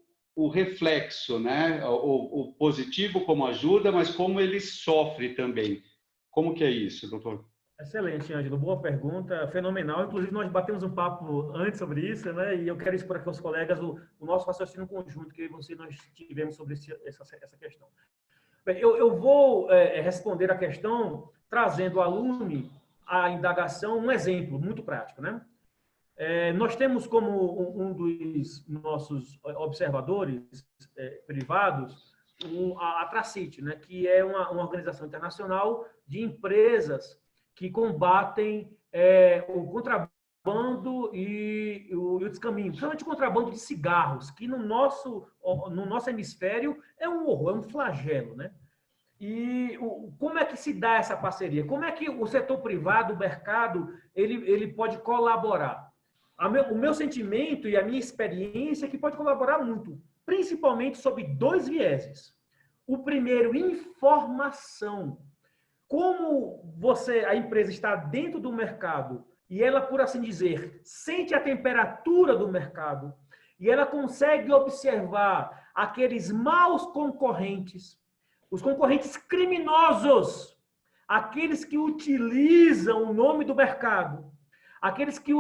reflexo, né? O positivo como ajuda, mas como ele sofre também. Como que é isso, doutor? Excelente, Ângelo. Boa pergunta, fenomenal. Inclusive, nós batemos um papo antes sobre isso, né? E eu quero expor aqui aos colegas o nosso raciocínio conjunto que nós tivemos sobre essa questão. Bem, eu vou responder a questão trazendo ao lume a indagação um exemplo muito prático, né? Nós temos como um dos nossos observadores privados a Tracite, né? Que é uma organização internacional de empresas que combatem o contrabando e o descaminho, principalmente o contrabando de cigarros, que no nosso hemisfério é um horror, é um flagelo, né? E como é que se dá essa parceria? Como é que o setor privado, o mercado, ele pode colaborar? O meu sentimento e a minha experiência é que pode colaborar muito, principalmente sob 2 vieses. O primeiro, informação. Como a empresa está dentro do mercado e ela, por assim dizer, sente a temperatura do mercado e ela consegue observar aqueles maus concorrentes, Os concorrentes criminosos, aqueles que utilizam o nome do mercado, aqueles que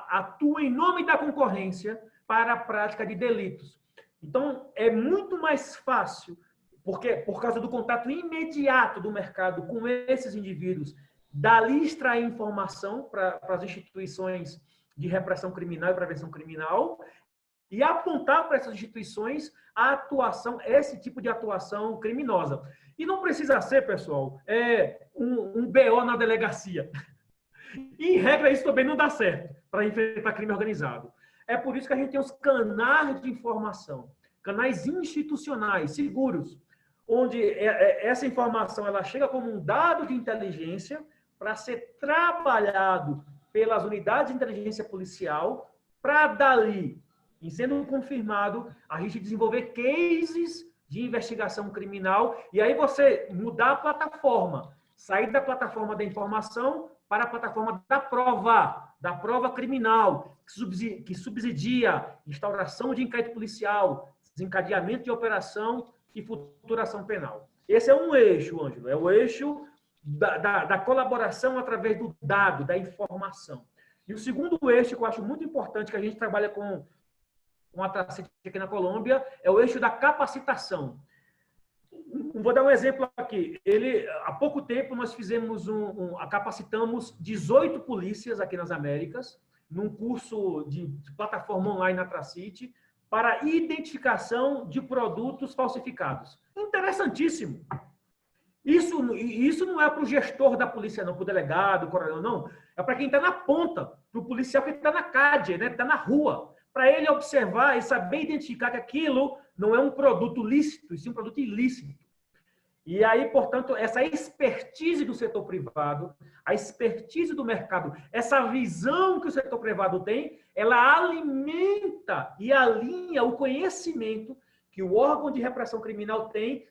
atuam em nome da concorrência para a prática de delitos. Então, é muito mais fácil, porque por causa do contato imediato do mercado com esses indivíduos, dali extrair informação para as instituições de repressão criminal e prevenção criminal e apontar para essas instituições a atuação, esse tipo de atuação criminosa. E não precisa ser, pessoal, um BO na delegacia. Em regra, isso também não dá certo para enfrentar crime organizado. É por isso que a gente tem os canais de informação, canais institucionais, seguros, onde essa informação ela chega como um dado de inteligência para ser trabalhado pelas unidades de inteligência policial, para dali, em sendo confirmado, a gente desenvolver cases de investigação criminal, e aí você mudar a plataforma, sair da plataforma da informação para a plataforma da prova criminal, que subsidia instauração de inquérito policial, desencadeamento de operação e futuração penal. Esse é um eixo, Ângelo, é o eixo da colaboração através do dado, da informação. E o segundo eixo, que eu acho muito importante, que a gente trabalha com a Tracite aqui na Colômbia, é o eixo da capacitação. Vou dar um exemplo aqui. Há pouco tempo, nós fizemos capacitamos 18 polícias aqui nas Américas, num curso de plataforma online na Tracite, para identificação de produtos falsificados. Interessantíssimo. Isso não é para o gestor da polícia, não, para o delegado, o coronel, não. É para quem está na ponta, para o policial que está na calle, né? Está na rua, para ele observar e saber identificar que aquilo não é um produto lícito, e sim um produto ilícito. E aí, portanto, essa expertise do setor privado, a expertise do mercado, essa visão que o setor privado tem, ela alimenta e alinha o conhecimento que o órgão de repressão criminal tem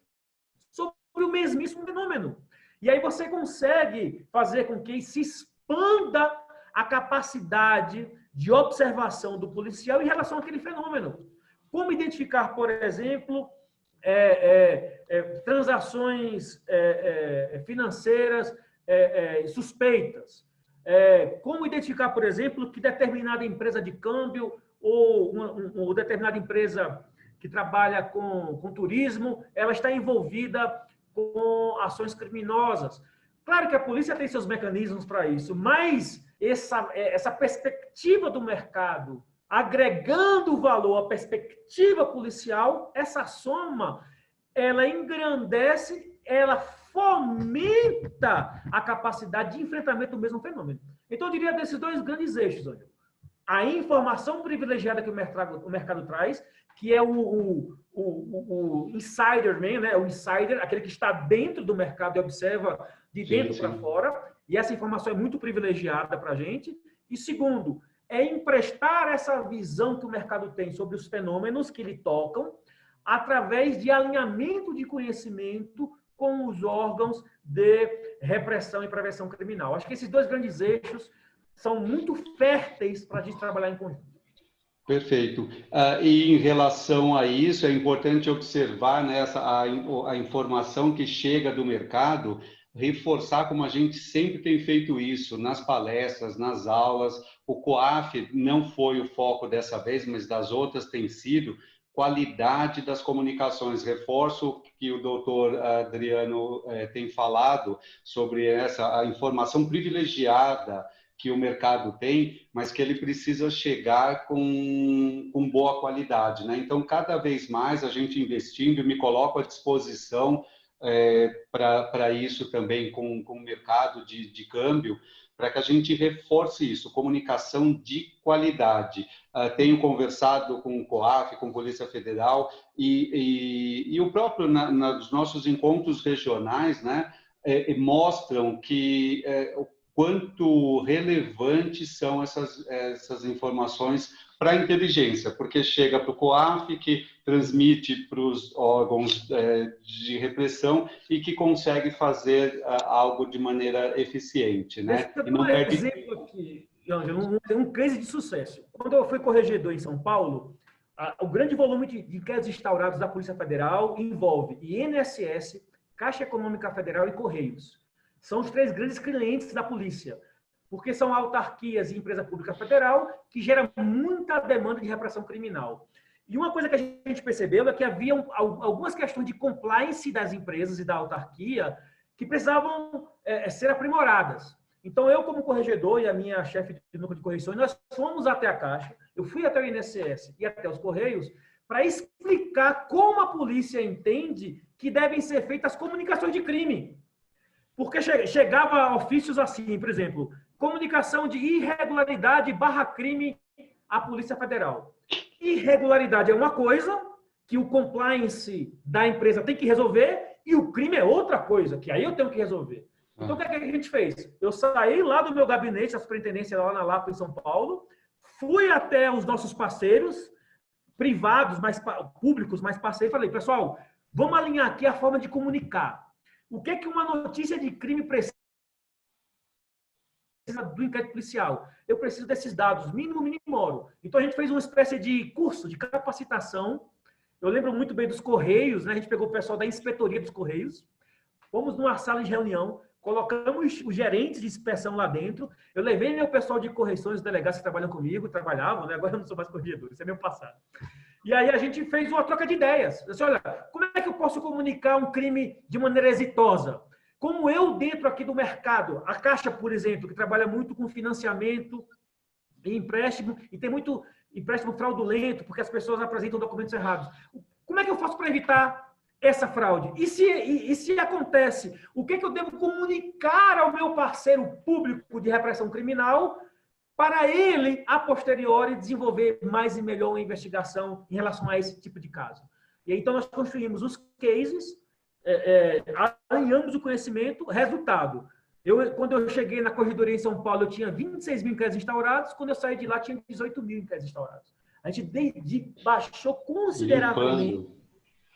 sobre o mesmíssimo fenômeno. E aí você consegue fazer com que se expanda a capacidade de observação do policial em relação àquele fenômeno. Como identificar, por exemplo, transações financeiras suspeitas. Como identificar, por exemplo, que determinada empresa de câmbio ou determinada empresa que trabalha com turismo, ela está envolvida com ações criminosas. Claro que a polícia tem seus mecanismos para isso, mas essa perspectiva do mercado, agregando valor à perspectiva policial, essa soma, ela engrandece, ela fomenta a capacidade de enfrentamento do mesmo fenômeno. Então, eu diria desses dois grandes eixos, Ângelo. A informação privilegiada que o mercado traz, que é o insider, né? O insider, aquele que está dentro do mercado e observa de dentro para fora, e essa informação é muito privilegiada para a gente. E segundo, é emprestar essa visão que o mercado tem sobre os fenômenos que lhe tocam, através de alinhamento de conhecimento com os órgãos de repressão e prevenção criminal. Acho que esses dois grandes eixos são muito férteis para a gente trabalhar em conjunto. Perfeito. E em relação a isso, é importante observar, né, a informação que chega do mercado, reforçar como a gente sempre tem feito isso nas palestras, nas aulas. O COAF não foi o foco dessa vez, mas das outras tem sido qualidade das comunicações. Reforço que o doutor Adriano tem falado sobre a informação privilegiada que o mercado tem, mas que ele precisa chegar com boa qualidade, né? Então, cada vez mais a gente investindo, me coloco à disposição para isso também com o mercado de câmbio, para que a gente reforce isso, comunicação de qualidade. Tenho conversado com o COAF, com a Polícia Federal, e o próprio, nos nossos encontros regionais, né, mostram que quanto relevantes são essas informações para a inteligência, porque chega para o COAF, que transmite para os órgãos de repressão e que consegue fazer algo de maneira eficiente, né? Deixa eu dar um exemplo aqui, Ângelo, um case de sucesso. Quando eu fui corregedor em São Paulo, O grande volume de inquéritos instaurados da Polícia Federal envolve INSS, Caixa Econômica Federal e Correios. São os 3 grandes clientes da polícia, porque são autarquias e empresa pública federal que geram muita demanda de repressão criminal. E uma coisa que a gente percebeu é que havia algumas questões de compliance das empresas e da autarquia que precisavam ser aprimoradas. Então, eu, como corregedor, e a minha chefe de núcleo de correções, nós fomos até a Caixa, eu fui até o INSS e até os Correios, para explicar como a polícia entende que devem ser feitas as comunicações de crime. Porque chegava ofícios assim, por exemplo, comunicação de irregularidade / crime à Polícia Federal. Irregularidade é uma coisa que o compliance da empresa tem que resolver e o crime é outra coisa, que aí eu tenho que resolver. Então, o que a gente fez? Eu saí lá do meu gabinete, a superintendência lá na Lapa, em São Paulo, fui até os nossos parceiros, privados, mais públicos, mais parceiros, e falei, pessoal, vamos alinhar aqui a forma de comunicar. O que é que uma notícia de crime precisa do inquérito policial? Eu preciso desses dados, mínimo, mínimo, moro. Então, a gente fez uma espécie de curso de capacitação. Eu lembro muito bem dos Correios, né? A gente pegou o pessoal da inspetoria dos Correios, fomos numa sala de reunião, colocamos os gerentes de inspeção lá dentro. Eu levei meu pessoal de correções, os delegados que trabalham comigo, trabalhavam, né? Agora eu não sou mais corregedor, isso é meu passado. E aí a gente fez uma troca de ideias. Eu disse, olha, como é que eu posso comunicar um crime de maneira exitosa? Como eu, dentro aqui do mercado, a Caixa, por exemplo, que trabalha muito com financiamento e empréstimo, e tem muito empréstimo fraudulento, porque as pessoas apresentam documentos errados. Como é que eu faço para evitar essa fraude? E se acontece, o que eu devo comunicar ao meu parceiro público de repressão criminal para ele, a posteriori, desenvolver mais e melhor uma investigação em relação a esse tipo de caso? E aí, então, nós construímos os cases, alinhamos o conhecimento, resultado. Quando eu cheguei na corregedoria em São Paulo, eu tinha 26 mil inquéritos instaurados, quando eu saí de lá, tinha 18 mil inquéritos instaurados. A gente baixou consideravelmente,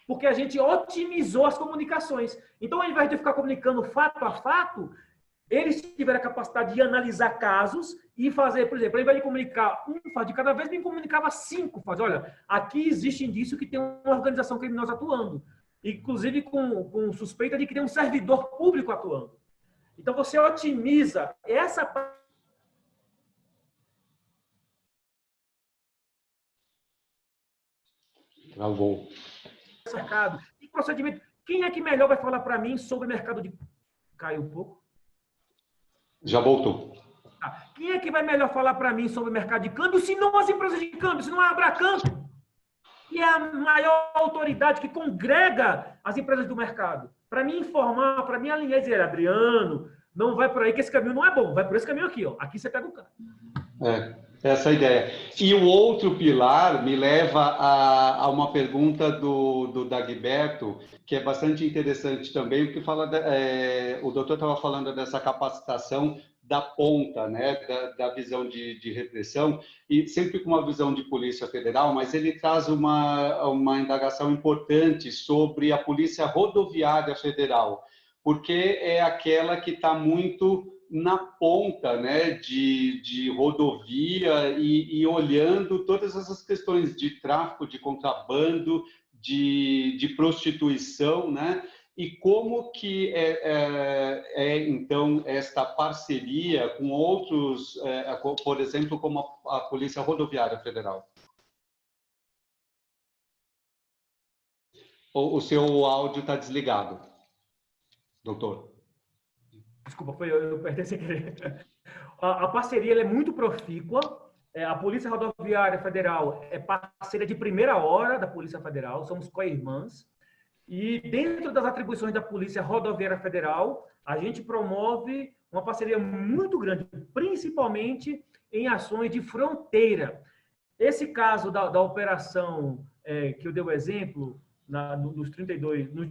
porque a gente otimizou as comunicações. Então, ao invés de ficar comunicando fato a fato, eles tiveram a capacidade de analisar casos e fazer, por exemplo, ao invés de comunicar um fato de cada vez, me comunicava 5 fatos. Olha, aqui existe indício que tem uma organização criminosa atuando, inclusive com suspeita de que tem um servidor público atuando. Então, você otimiza essa parte. Travou. Mercado e procedimento. Quem é que melhor vai falar para mim sobre o mercado de... Caiu um pouco? Já voltou. Quem é que vai melhor falar para mim sobre o mercado de câmbio, se não as empresas de câmbio, se não a Abracan, que é a maior autoridade que congrega as empresas do mercado, para me informar, para me alinhar e dizer, Adriano, não vai por aí que esse caminho não é bom, vai por esse caminho aqui, ó. Aqui você pega o cara. Essa é a ideia. E o outro pilar me leva a uma pergunta do Dagberto, que é bastante interessante também, porque fala o doutor estava falando dessa capacitação da ponta, né, da visão de repressão, e sempre com uma visão de Polícia Federal, mas ele traz uma indagação importante sobre a Polícia Rodoviária Federal, porque é aquela que está muito na ponta, né, de rodovia e olhando todas essas questões de tráfico, de contrabando, de prostituição, né? E como que então, esta parceria com outros, por exemplo, como a Polícia Rodoviária Federal? O seu áudio está desligado, doutor. Desculpa, eu apertei sem querer. A parceria ela é muito profícua. A Polícia Rodoviária Federal é parceira de primeira hora da Polícia Federal, somos co-irmãs. E dentro das atribuições da Polícia Rodoviária Federal, a gente promove uma parceria muito grande, principalmente em ações de fronteira. Esse caso da operação que eu dei o exemplo, nos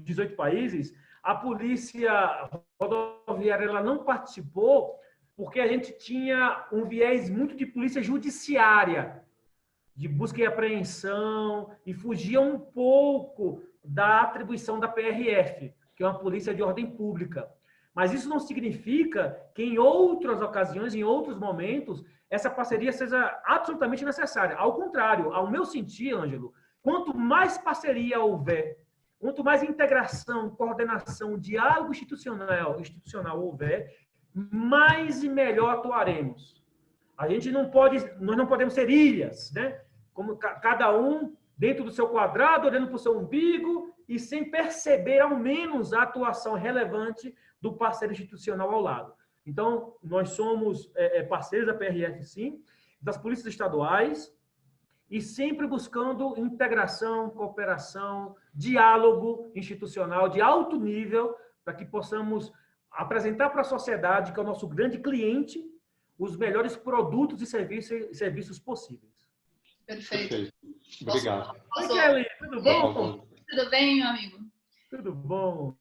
18 países, a Polícia Rodoviária ela não participou porque a gente tinha um viés muito de polícia judiciária, de busca e apreensão, e fugia um pouco da atribuição da PRF, que é uma polícia de ordem pública. Mas isso não significa que em outras ocasiões, em outros momentos, essa parceria seja absolutamente necessária. Ao contrário, ao meu sentir, Ângelo, quanto mais parceria houver, quanto mais integração, coordenação, diálogo institucional houver, mais e melhor atuaremos. Nós não podemos ser ilhas, né? Como cada um dentro do seu quadrado, olhando para o seu umbigo e sem perceber, ao menos, a atuação relevante do parceiro institucional ao lado. Então, nós somos parceiros da PRF, sim, das polícias estaduais, e sempre buscando integração, cooperação, diálogo institucional de alto nível, para que possamos apresentar para a sociedade, que é o nosso grande cliente, os melhores produtos e serviços possíveis. Perfeito. Obrigado. Oi, Kelly, tudo bom? Tudo bem, meu amigo? Tudo bom.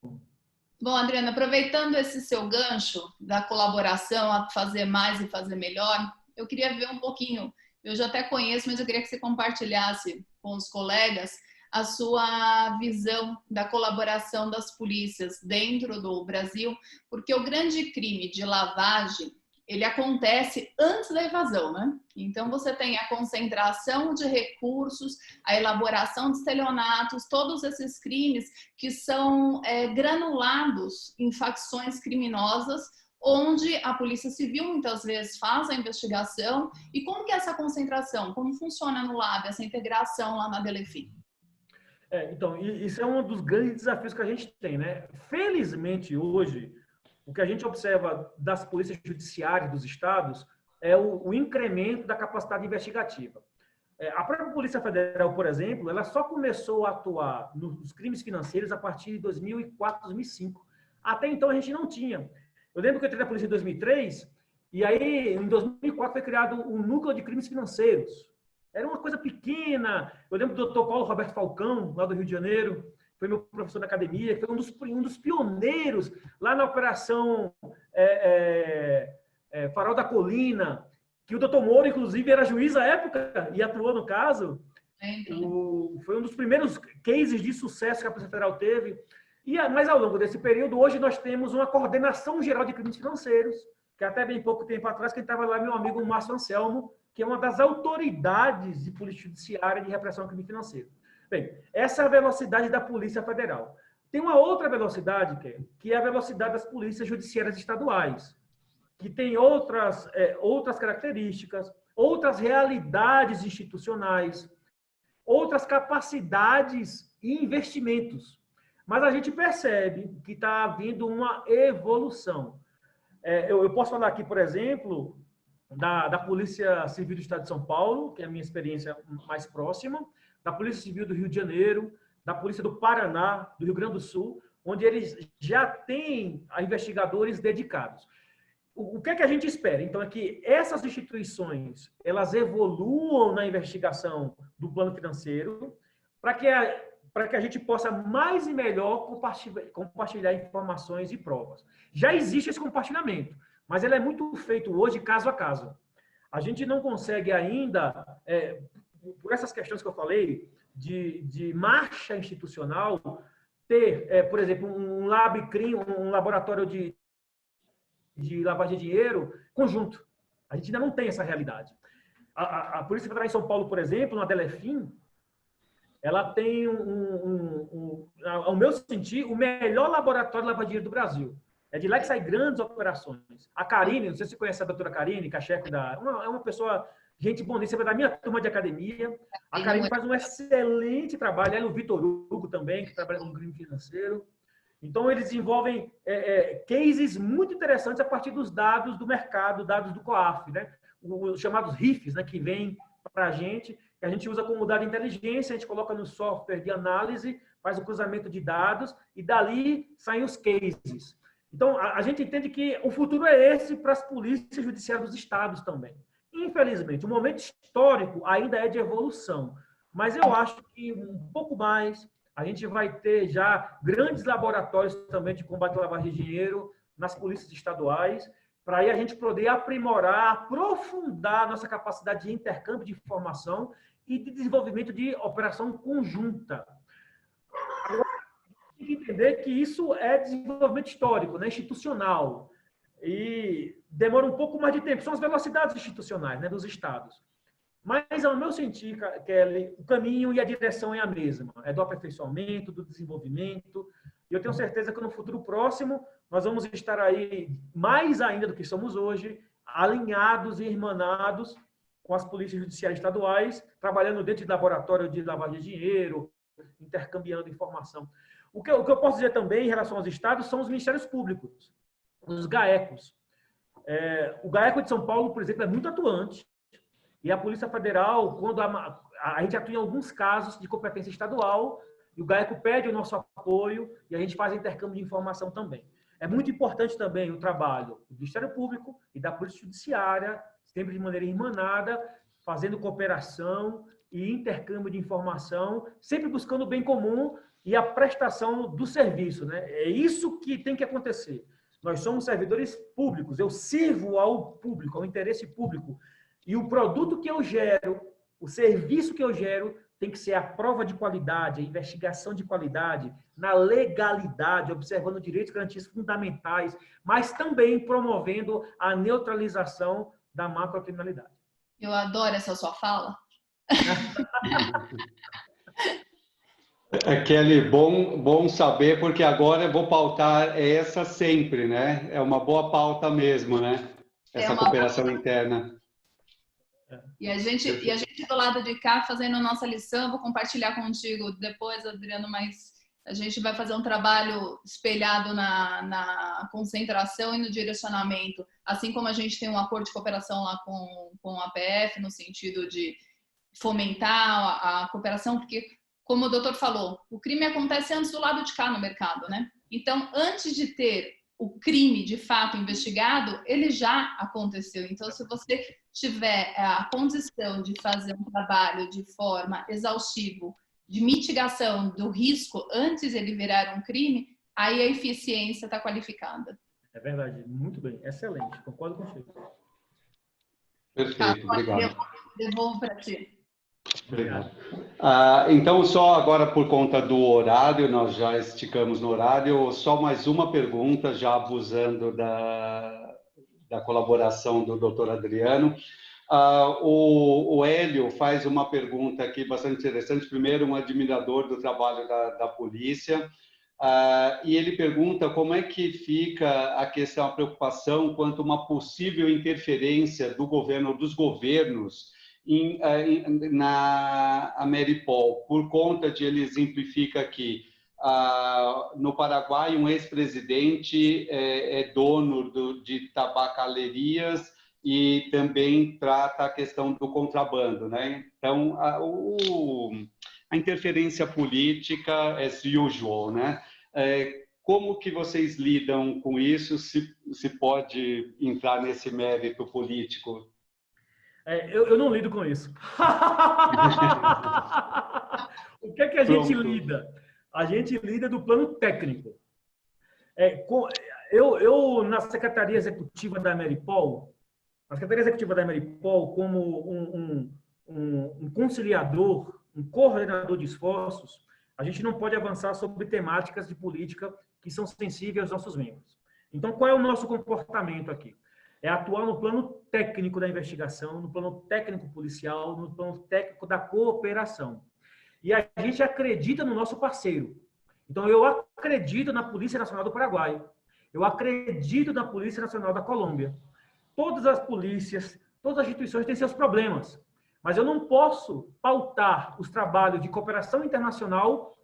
Bom, Adriana, aproveitando esse seu gancho da colaboração a fazer mais e fazer melhor, eu queria ver um pouquinho, eu já até conheço, mas eu queria que você compartilhasse com os colegas a sua visão da colaboração das polícias dentro do Brasil, porque o grande crime de lavagem, ele acontece antes da evasão, né? Então, você tem a concentração de recursos, a elaboração de estelionatos, todos esses crimes que são granulados em facções criminosas, onde a Polícia Civil muitas vezes faz a investigação. E como que é essa concentração? Como funciona no LAB, essa integração lá na Delefim? Então, isso é um dos grandes desafios que a gente tem, né? Felizmente, hoje, o que a gente observa das polícias judiciárias dos estados é o incremento da capacidade investigativa. A própria Polícia Federal, por exemplo, ela só começou a atuar nos crimes financeiros a partir de 2004, 2005. Até então, a gente não tinha. Eu lembro que eu entrei na polícia em 2003, e aí, em 2004, foi criado um núcleo de crimes financeiros. Era uma coisa pequena. Eu lembro do Dr. Paulo Roberto Falcão, lá do Rio de Janeiro, foi meu professor na academia, foi um dos pioneiros lá na Operação Farol da Colina, que o doutor Moro, inclusive, era juiz à época e atuou no caso. Foi um dos primeiros cases de sucesso que a Polícia Federal teve. Mas, ao longo desse período, hoje nós temos uma coordenação geral de crimes financeiros, que até bem pouco tempo atrás, quem estava lá, meu amigo Márcio Anselmo, que é uma das autoridades de polícia judiciária de repressão ao crime financeiro. Bem, essa é a velocidade da Polícia Federal. Tem uma outra velocidade, que é a velocidade das polícias judiciárias estaduais, que tem outras características, outras realidades institucionais, outras capacidades e investimentos. Mas a gente percebe que está havendo uma evolução. Eu posso falar aqui, por exemplo, da Polícia Civil do Estado de São Paulo, que é a minha experiência mais próxima, da Polícia Civil do Rio de Janeiro, da Polícia do Paraná, do Rio Grande do Sul, onde eles já têm investigadores dedicados. O que é que a gente espera? Então, é que essas instituições, elas evoluam na investigação do plano financeiro, para que a gente possa mais e melhor compartilhar informações e provas. Já existe esse compartilhamento, mas ele é muito feito hoje caso a caso. A gente não consegue ainda... por essas questões que eu falei, de marcha institucional, ter, por exemplo, um laboratório de lavagem de dinheiro conjunto. A gente ainda não tem essa realidade. A Polícia Federal em São Paulo, por exemplo, na Delefim, ela tem, ao meu sentir, o melhor laboratório de lavagem de dinheiro do Brasil. É de lá que saem grandes operações. A Karine, não sei se você conhece a doutora Karine, que é a chefe é uma pessoa... Gente boníssima da minha turma de academia. A Karine faz um excelente trabalho. Ela e o Vitor Hugo também, que trabalha com crime financeiro. Então, eles desenvolvem cases muito interessantes a partir dos dados do mercado, dados do COAF, né? Os chamados RIFs, né? Que vêm para a gente usa como dado de inteligência, a gente coloca no software de análise, faz o cruzamento de dados e dali saem os cases. Então, a gente entende que o futuro é esse para as polícias judiciárias dos estados também. Infelizmente, o momento histórico ainda é de evolução, mas eu acho que um pouco mais a gente vai ter já grandes laboratórios também de combate à lavagem de dinheiro nas polícias estaduais, para aí a gente poder aprimorar, aprofundar nossa capacidade de intercâmbio de informação e de desenvolvimento de operação conjunta. Agora, tem que entender que isso é desenvolvimento histórico, né, institucional. e demora um pouco mais de tempo. São as velocidades institucionais, né, dos estados. Mas, ao meu sentir, Kelly, o caminho e a direção é a mesma. É do aperfeiçoamento, do desenvolvimento. E eu tenho certeza que no futuro próximo nós vamos estar aí, mais ainda do que somos hoje, alinhados e irmanados com as polícias judiciárias estaduais, trabalhando dentro de laboratório de lavagem de dinheiro, intercambiando informação. O que eu posso dizer também em relação aos estados são os ministérios públicos, os GAECos. O GAECO de São Paulo, por exemplo, é muito atuante. E a Polícia Federal, quando a gente atua em alguns casos de competência estadual, e o GAECO pede o nosso apoio, e a gente faz intercâmbio de informação também. É muito importante também o trabalho do Ministério Público e da Polícia Judiciária, sempre de maneira irmanada, fazendo cooperação e intercâmbio de informação, sempre buscando o bem comum e a prestação do serviço, né? É isso que tem que acontecer. Nós somos servidores públicos, eu sirvo ao público, ao interesse público, e o produto que eu gero, o serviço que eu gero, tem que ser a prova de qualidade, a investigação de qualidade, na legalidade, observando direitos e garantias fundamentais, mas também promovendo a neutralização da macrocriminalidade. Eu adoro essa sua fala. Kelly, bom saber, porque agora eu vou pautar essa sempre, né? É uma boa pauta mesmo, né? Essa cooperação interna. E a gente do lado de cá fazendo a nossa lição, vou compartilhar contigo depois, Adriano, mas a gente vai fazer um trabalho espelhado na concentração e no direcionamento, assim como a gente tem um acordo de cooperação lá com a APF, no sentido de fomentar a cooperação, porque, como o doutor falou, o crime acontece antes do lado de cá no mercado, né? Então, antes de ter o crime de fato investigado, ele já aconteceu. Então, se você tiver a condição de fazer um trabalho de forma exaustiva, de mitigação do risco antes ele virar um crime, aí a eficiência está qualificada. É verdade, muito bem, excelente, concordo contigo. Perfeito, obrigado. Eu devolvo para ti. Obrigado. Então, só agora por conta do horário, nós já esticamos no horário, só mais uma pergunta, já abusando da colaboração do doutor Adriano. O Hélio faz uma pergunta aqui bastante interessante. Primeiro, um admirador do trabalho da polícia, e ele pergunta como é que fica a questão, a preocupação quanto a uma possível interferência do governo, dos governos, na Ameripol, por conta de, ele exemplifica aqui, no Paraguai, um ex-presidente é dono de tabacalerias e também trata a questão do contrabando, né? Então, a interferência política é usual, né? Como que vocês lidam com isso? Se pode entrar nesse mérito político? Eu não lido com isso. O que é que a gente lida? A gente lida do plano técnico. Eu na Secretaria Executiva da Ameripol, como um conciliador, um coordenador de esforços, a gente não pode avançar sobre temáticas de política que são sensíveis aos nossos membros. Então, qual é o nosso comportamento aqui? É atuar no plano técnico da investigação, no plano técnico policial, no plano técnico da cooperação. E a gente acredita no nosso parceiro. Então, eu acredito na Polícia Nacional do Paraguai. Eu acredito na Polícia Nacional da Colômbia. Todas as polícias, todas as instituições têm seus problemas. Mas eu não posso pautar os trabalhos de cooperação internacional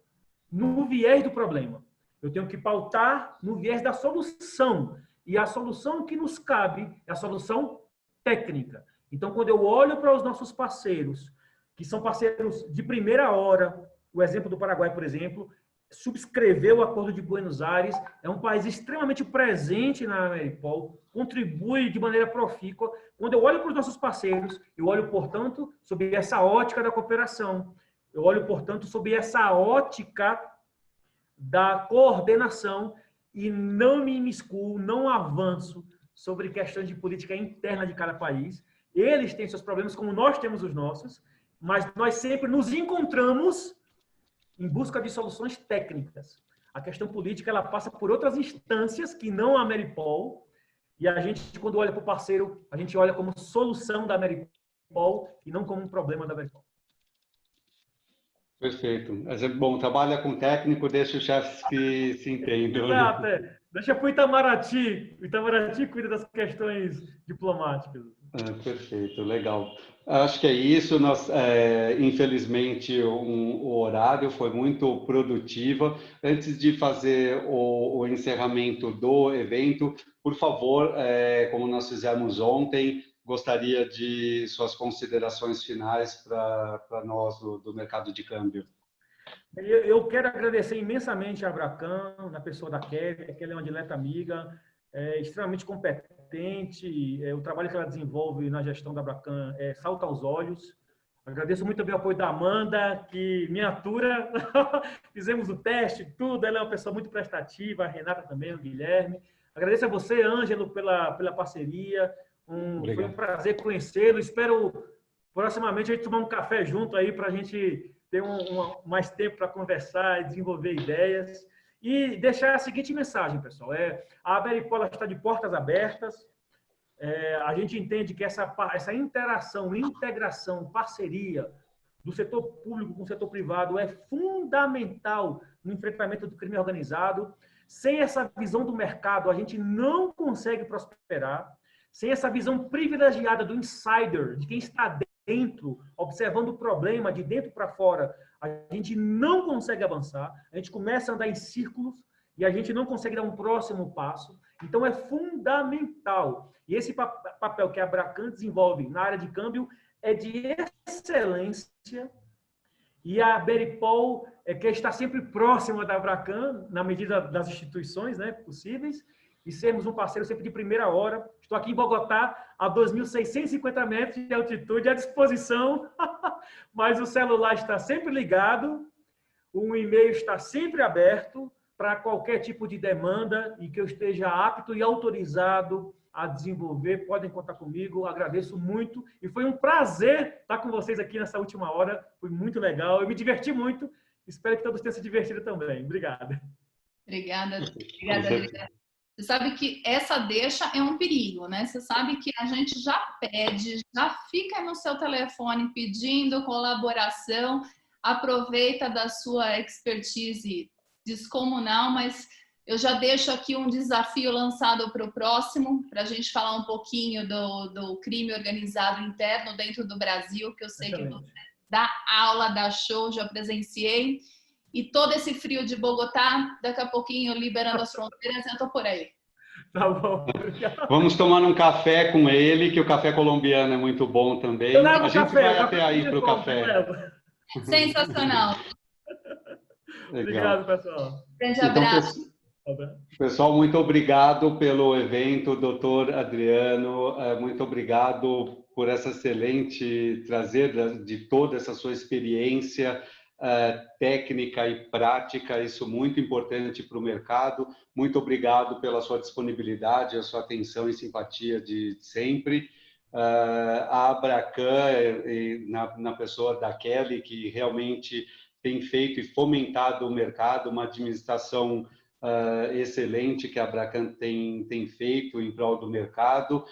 no viés do problema. Eu tenho que pautar no viés da solução. E a solução que nos cabe é a solução técnica. Então, quando eu olho para os nossos parceiros, que são parceiros de primeira hora, o exemplo do Paraguai, por exemplo, subscreveu o Acordo de Buenos Aires, é um país extremamente presente na Ameripol, contribui de maneira profícua. Quando eu olho para os nossos parceiros, eu olho, portanto, sob essa ótica da cooperação. Eu olho, portanto, sob essa ótica da coordenação e não me imiscuo, não avanço sobre questões de política interna de cada país. Eles têm seus problemas, como nós temos os nossos, mas nós sempre nos encontramos em busca de soluções técnicas. A questão política ela passa por outras instâncias que não a Ameripol, E a gente, quando olha para o parceiro, a gente olha como solução da Ameripol e não como um problema da Ameripol. Perfeito. Mas é bom, trabalha com técnico, deixa os chefes que se entendam. Exato. Deixa para o Itamaraty. O Itamaraty cuida das questões diplomáticas. Perfeito, legal. Acho que é isso. Nós, infelizmente, o horário foi muito produtivo. Antes de fazer o encerramento do evento, por favor, como nós fizemos ontem, gostaria de suas considerações finais para nós do mercado de câmbio. Eu quero agradecer imensamente a Abracan, na pessoa da Kelly, que ela é uma dileta amiga, extremamente competente. O trabalho que ela desenvolve na gestão da Abracan salta aos olhos. Agradeço muito também o apoio da Amanda, que me atura. Fizemos o teste, tudo. Ela é uma pessoa muito prestativa, a Renata também, o Guilherme. Agradeço a você, Ângelo, pela parceria. Foi um prazer conhecê-lo. Espero, proximamente, a gente tomar um café junto aí para a gente ter mais tempo para conversar e desenvolver ideias. E deixar a seguinte mensagem, pessoal. A Ameripol está de portas abertas. A gente entende que essa interação, integração, parceria do setor público com o setor privado é fundamental no enfrentamento do crime organizado. Sem essa visão do mercado, a gente não consegue prosperar. Sem essa visão privilegiada do insider, de quem está dentro, observando o problema de dentro para fora, a gente não consegue avançar, a gente começa a andar em círculos e a gente não consegue dar um próximo passo. Então, é fundamental. E esse papel que a Abracan desenvolve na área de câmbio é de excelência. E a Ameripol quer estar sempre próxima da Abracan, na medida das instituições, né, possíveis, e sermos um parceiro sempre de primeira hora. Estou aqui em Bogotá, a 2.650 metros de altitude, à disposição, mas o celular está sempre ligado, o e-mail está sempre aberto para qualquer tipo de demanda e que eu esteja apto e autorizado a desenvolver. Podem contar comigo, agradeço muito. E foi um prazer estar com vocês aqui nessa última hora, foi muito legal, eu me diverti muito, espero que todos tenham se divertido também. Obrigado. Obrigada, Adriana. Você sabe que essa deixa é um perigo, né? Você sabe que a gente já pede, já fica no seu telefone pedindo colaboração, aproveita da sua expertise descomunal, mas eu já deixo aqui um desafio lançado para o próximo, para a gente falar um pouquinho do crime organizado interno dentro do Brasil, que eu sei que você dá aula, dá show, já presenciei. E todo esse frio de Bogotá, daqui a pouquinho, liberando as fronteiras, eu tô por aí. Tá bom. Vamos tomar um café com ele, que o café colombiano é muito bom também. A gente vai até aí para o café. Sensacional. Obrigado, pessoal. Grande abraço. Pessoal, muito obrigado pelo evento, doutor Adriano. Muito obrigado por essa excelente trazer de toda essa sua experiência técnica e prática, isso muito importante para o mercado. Muito obrigado pela sua disponibilidade, a sua atenção e simpatia de sempre. A Abracan, na pessoa da Kelly, que realmente tem feito e fomentado o mercado, uma administração excelente que a Abracan tem feito em prol do mercado,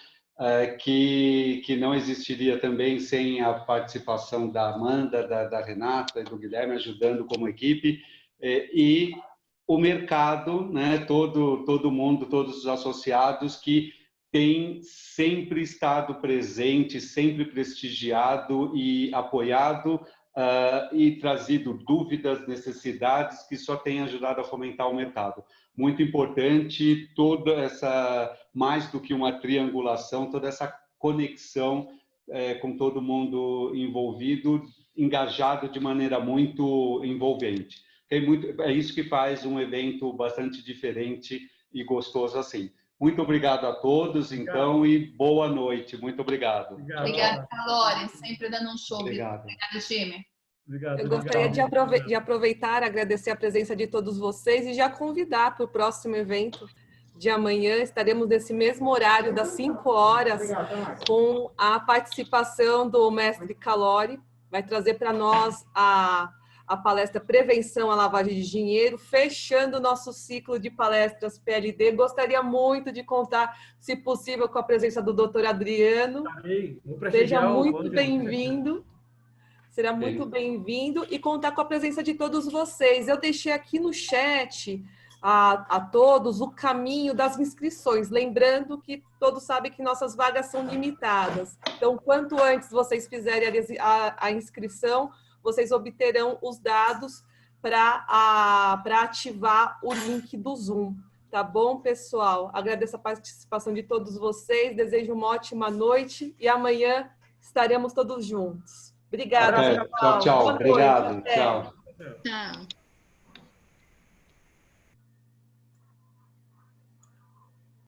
que não existiria também sem a participação da Amanda, da Renata e do Guilherme, ajudando como equipe, e o mercado, né, todo mundo, todos os associados que tem sempre estado presente, sempre prestigiado e apoiado e trazido dúvidas, necessidades que só tem ajudado a fomentar o mercado. Muito importante toda essa, mais do que uma triangulação, toda essa conexão com todo mundo envolvido, engajado de maneira muito envolvente. É isso que faz um evento bastante diferente e gostoso assim. Muito obrigado a todos, então, e boa noite. Muito obrigado. Obrigada, Lore, sempre dando um show. Obrigado. Obrigado, time. Obrigado, eu gostaria de aproveitar, agradecer a presença de todos vocês e já convidar para o próximo evento de amanhã. Estaremos nesse mesmo horário, das 5 horas, com a participação do mestre Calori. Vai trazer para nós a a palestra Prevenção à Lavagem de Dinheiro, fechando o nosso ciclo de palestras PLD. Gostaria muito de contar, se possível, com a presença do doutor Adriano. Seja muito bem-vindo. Será muito bem-vindo e contar com a presença de todos vocês. Eu deixei aqui no chat a todos o caminho das inscrições, lembrando que todos sabem que nossas vagas são limitadas. Então, quanto antes vocês fizerem a inscrição, vocês obterão os dados para ativar o link do Zoom. Tá bom, pessoal? Agradeço a participação de todos vocês, desejo uma ótima noite e amanhã estaremos todos juntos. Obrigada. Tchau, tchau. Obrigado. Tchau. Tchau.